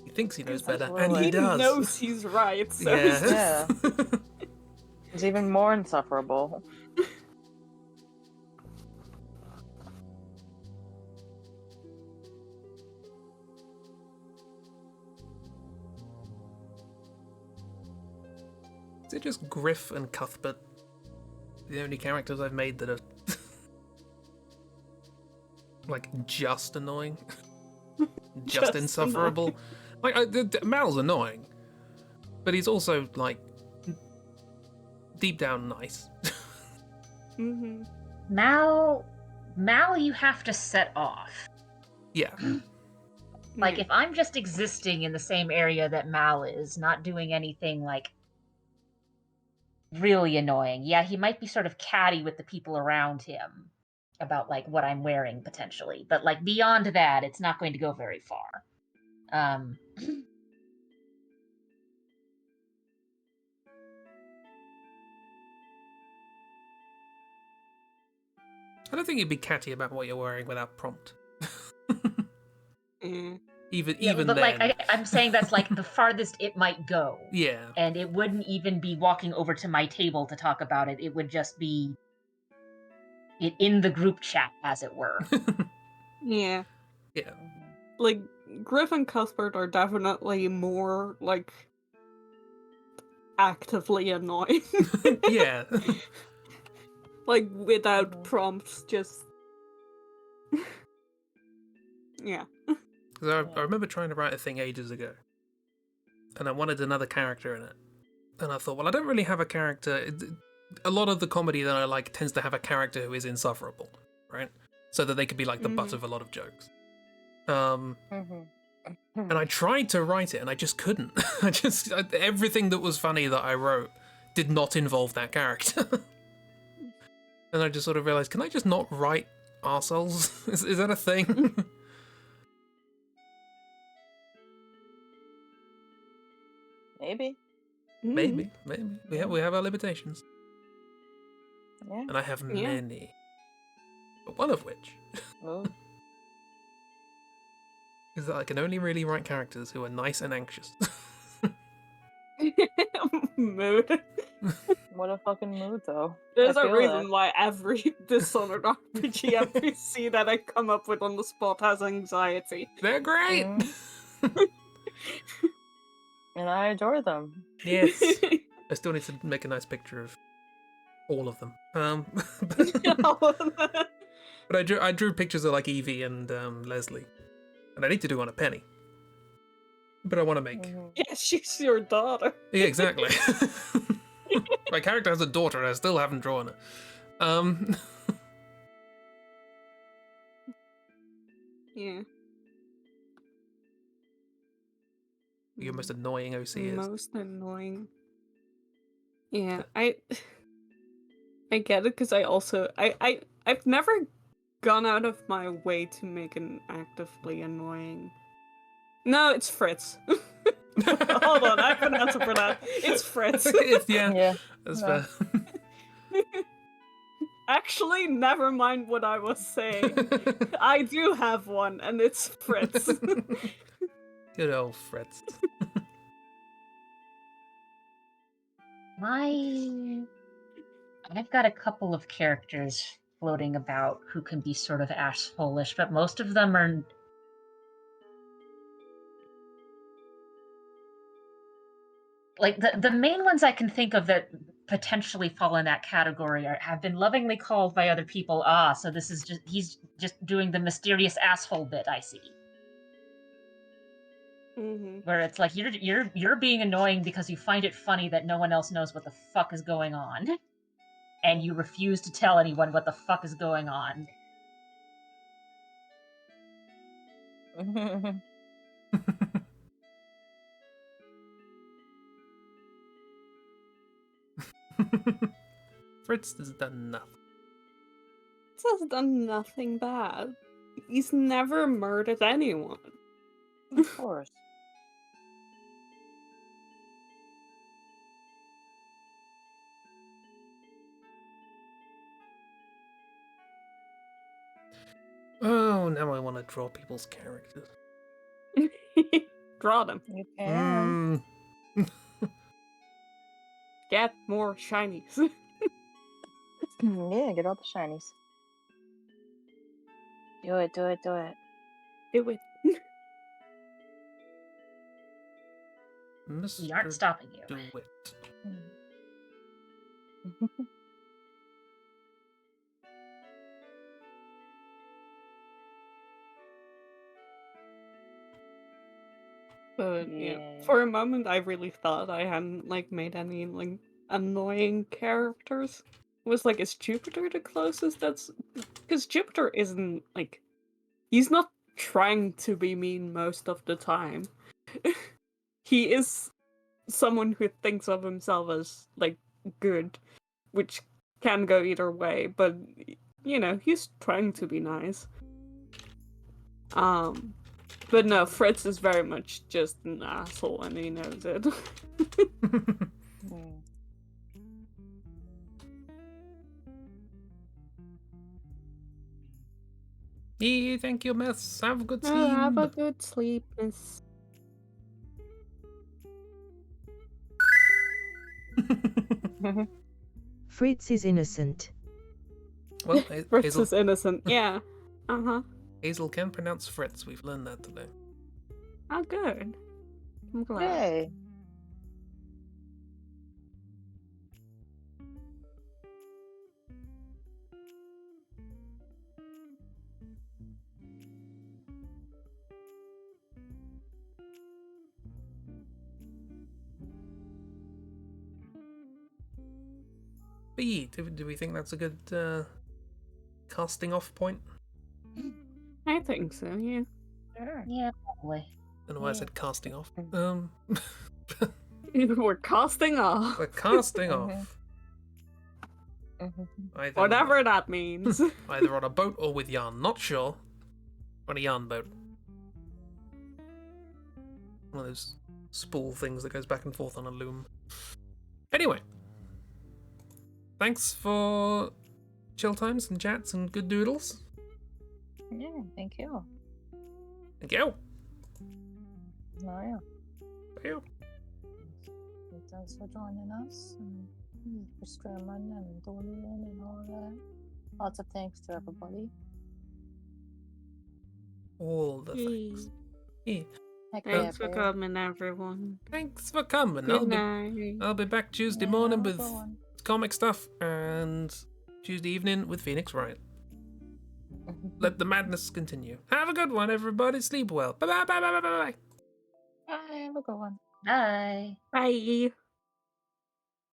He thinks he knows That's better, really and he like- does. knows he's right, so Yeah. he's just... Yeah. It's even more insufferable. Is it just Griff and Cuthbert, the only characters I've made that are like just annoying, just Just insufferable? Like Mal's annoying, but he's also like deep down nice. Mm-hmm. Mal, you have to set off. Yeah, Like, if I'm just existing in the same area that Mal is, not doing anything, like, really annoying, yeah, he might be sort of catty with the people around him about, like, what I'm wearing, potentially. But, like, beyond that, it's not going to go very far. I don't think you'd be catty about what you're wearing without prompt. Mm. Even but, then. like, I'm saying that's, like, the farthest it might go. Yeah. And it wouldn't even be walking over to my table to talk about it. It would just be it in the group chat, as it were. Yeah. Yeah. Like, Griff and Cuthbert are definitely more, like, actively annoying. Yeah. Like, without prompts, just... Yeah. 'Cause I remember trying to write a thing ages ago, and I wanted another character in it. And I thought, well, I don't really have a character. A lot of the comedy that I like tends to have a character who is insufferable, right? So that they could be like the butt of a lot of jokes. And I tried to write it, and I just couldn't. Everything that was funny that I wrote did not involve that character. And I just sort of realized, can I just not write arseholes? Is that a thing? Maybe. Maybe. We have our limitations. Yeah. And I have Yeah. many. But one of which Oh. is that I can only really write characters who are nice and anxious. Mood. What a fucking mood, though. There's I a feel reason that. why every Dishonored RPG NPC that I come up with on the spot has anxiety. They're great! Mhm. And I adore them. Yes. I still need to make a nice picture of all of them. But I drew pictures of like Evie and Leslie. And I need to do one of Penny. But I want to make... Mhm. Yeah, she's your daughter. Yeah, exactly. My character has a daughter and I still haven't drawn her. Yeah. Your most annoying OC is. Most annoying. Yeah, I get it because I also I've never gone out of my way to make an actively annoying. No, it's Fritz. Hold on, I have an answer for that. It's Fritz. Yeah, Yeah. that's No. fair. Actually, never mind what I was saying. I do have one, and it's Fritz. Good old Fritz. I've got a couple of characters floating about who can be sort of asshole-ish, but most of them are... Like, the main ones I can think of that potentially fall in that category have been lovingly called by other people, so this is just... he's just doing the mysterious asshole bit, I see. Where it's like, you're being annoying because you find it funny that no one else knows what the fuck is going on. and you refuse to tell anyone what the fuck is going on. Fritz has done nothing. Fritz has done nothing bad. He's never murdered anyone. Of course. Oh, now I want to draw people's characters. Draw them. You can. Get more shinies. Yeah, get all the shinies. Do it, do it, do it. Do it. We aren't stopping you. Do it. But Yeah. for a moment, I really thought I hadn't like made any like annoying characters. It was like, is Jupiter the closest? That's because Jupiter isn't like, he's not trying to be mean most of the time. He is someone who thinks of himself as like good, which can go either way. But you know, he's trying to be nice. But no, Fritz is very much just an asshole, and he knows it. Yeah, thank you, Miss. Have a good sleep. Have a good sleep, miss. Fritz is innocent. Well, Fritz Hazel, is innocent. Yeah. Hazel can pronounce Fritz. We've learned that today. Oh, good. I'm glad. Yay. B, do we think that's a good casting off point? I think so, yeah. Sure. Yeah, probably. I don't know why I said casting off. We're casting off. We're casting off. Either, Whatever that means. either on a boat or with yarn. Not sure. On a yarn boat. One of those spool things that goes back and forth on a loom. Anyway. Thanks for chill times and chats and good doodles. Yeah, thank you. Thank you. Oh, yeah. Thank you. Thanks for joining us. And for streaming and doodling and all that. Lots of thanks to everybody. All the thanks. Yeah. Heck Thanks yeah, for babe. coming, everyone. Thanks for coming. Good night. I'll be back Tuesday Yeah, morning have a with good one. comic stuff and Tuesday evening with Phoenix Wright. Let the madness continue. Have a good one, everybody. Sleep well. Bye bye bye bye bye bye. Bye, have a good one. Bye. Bye.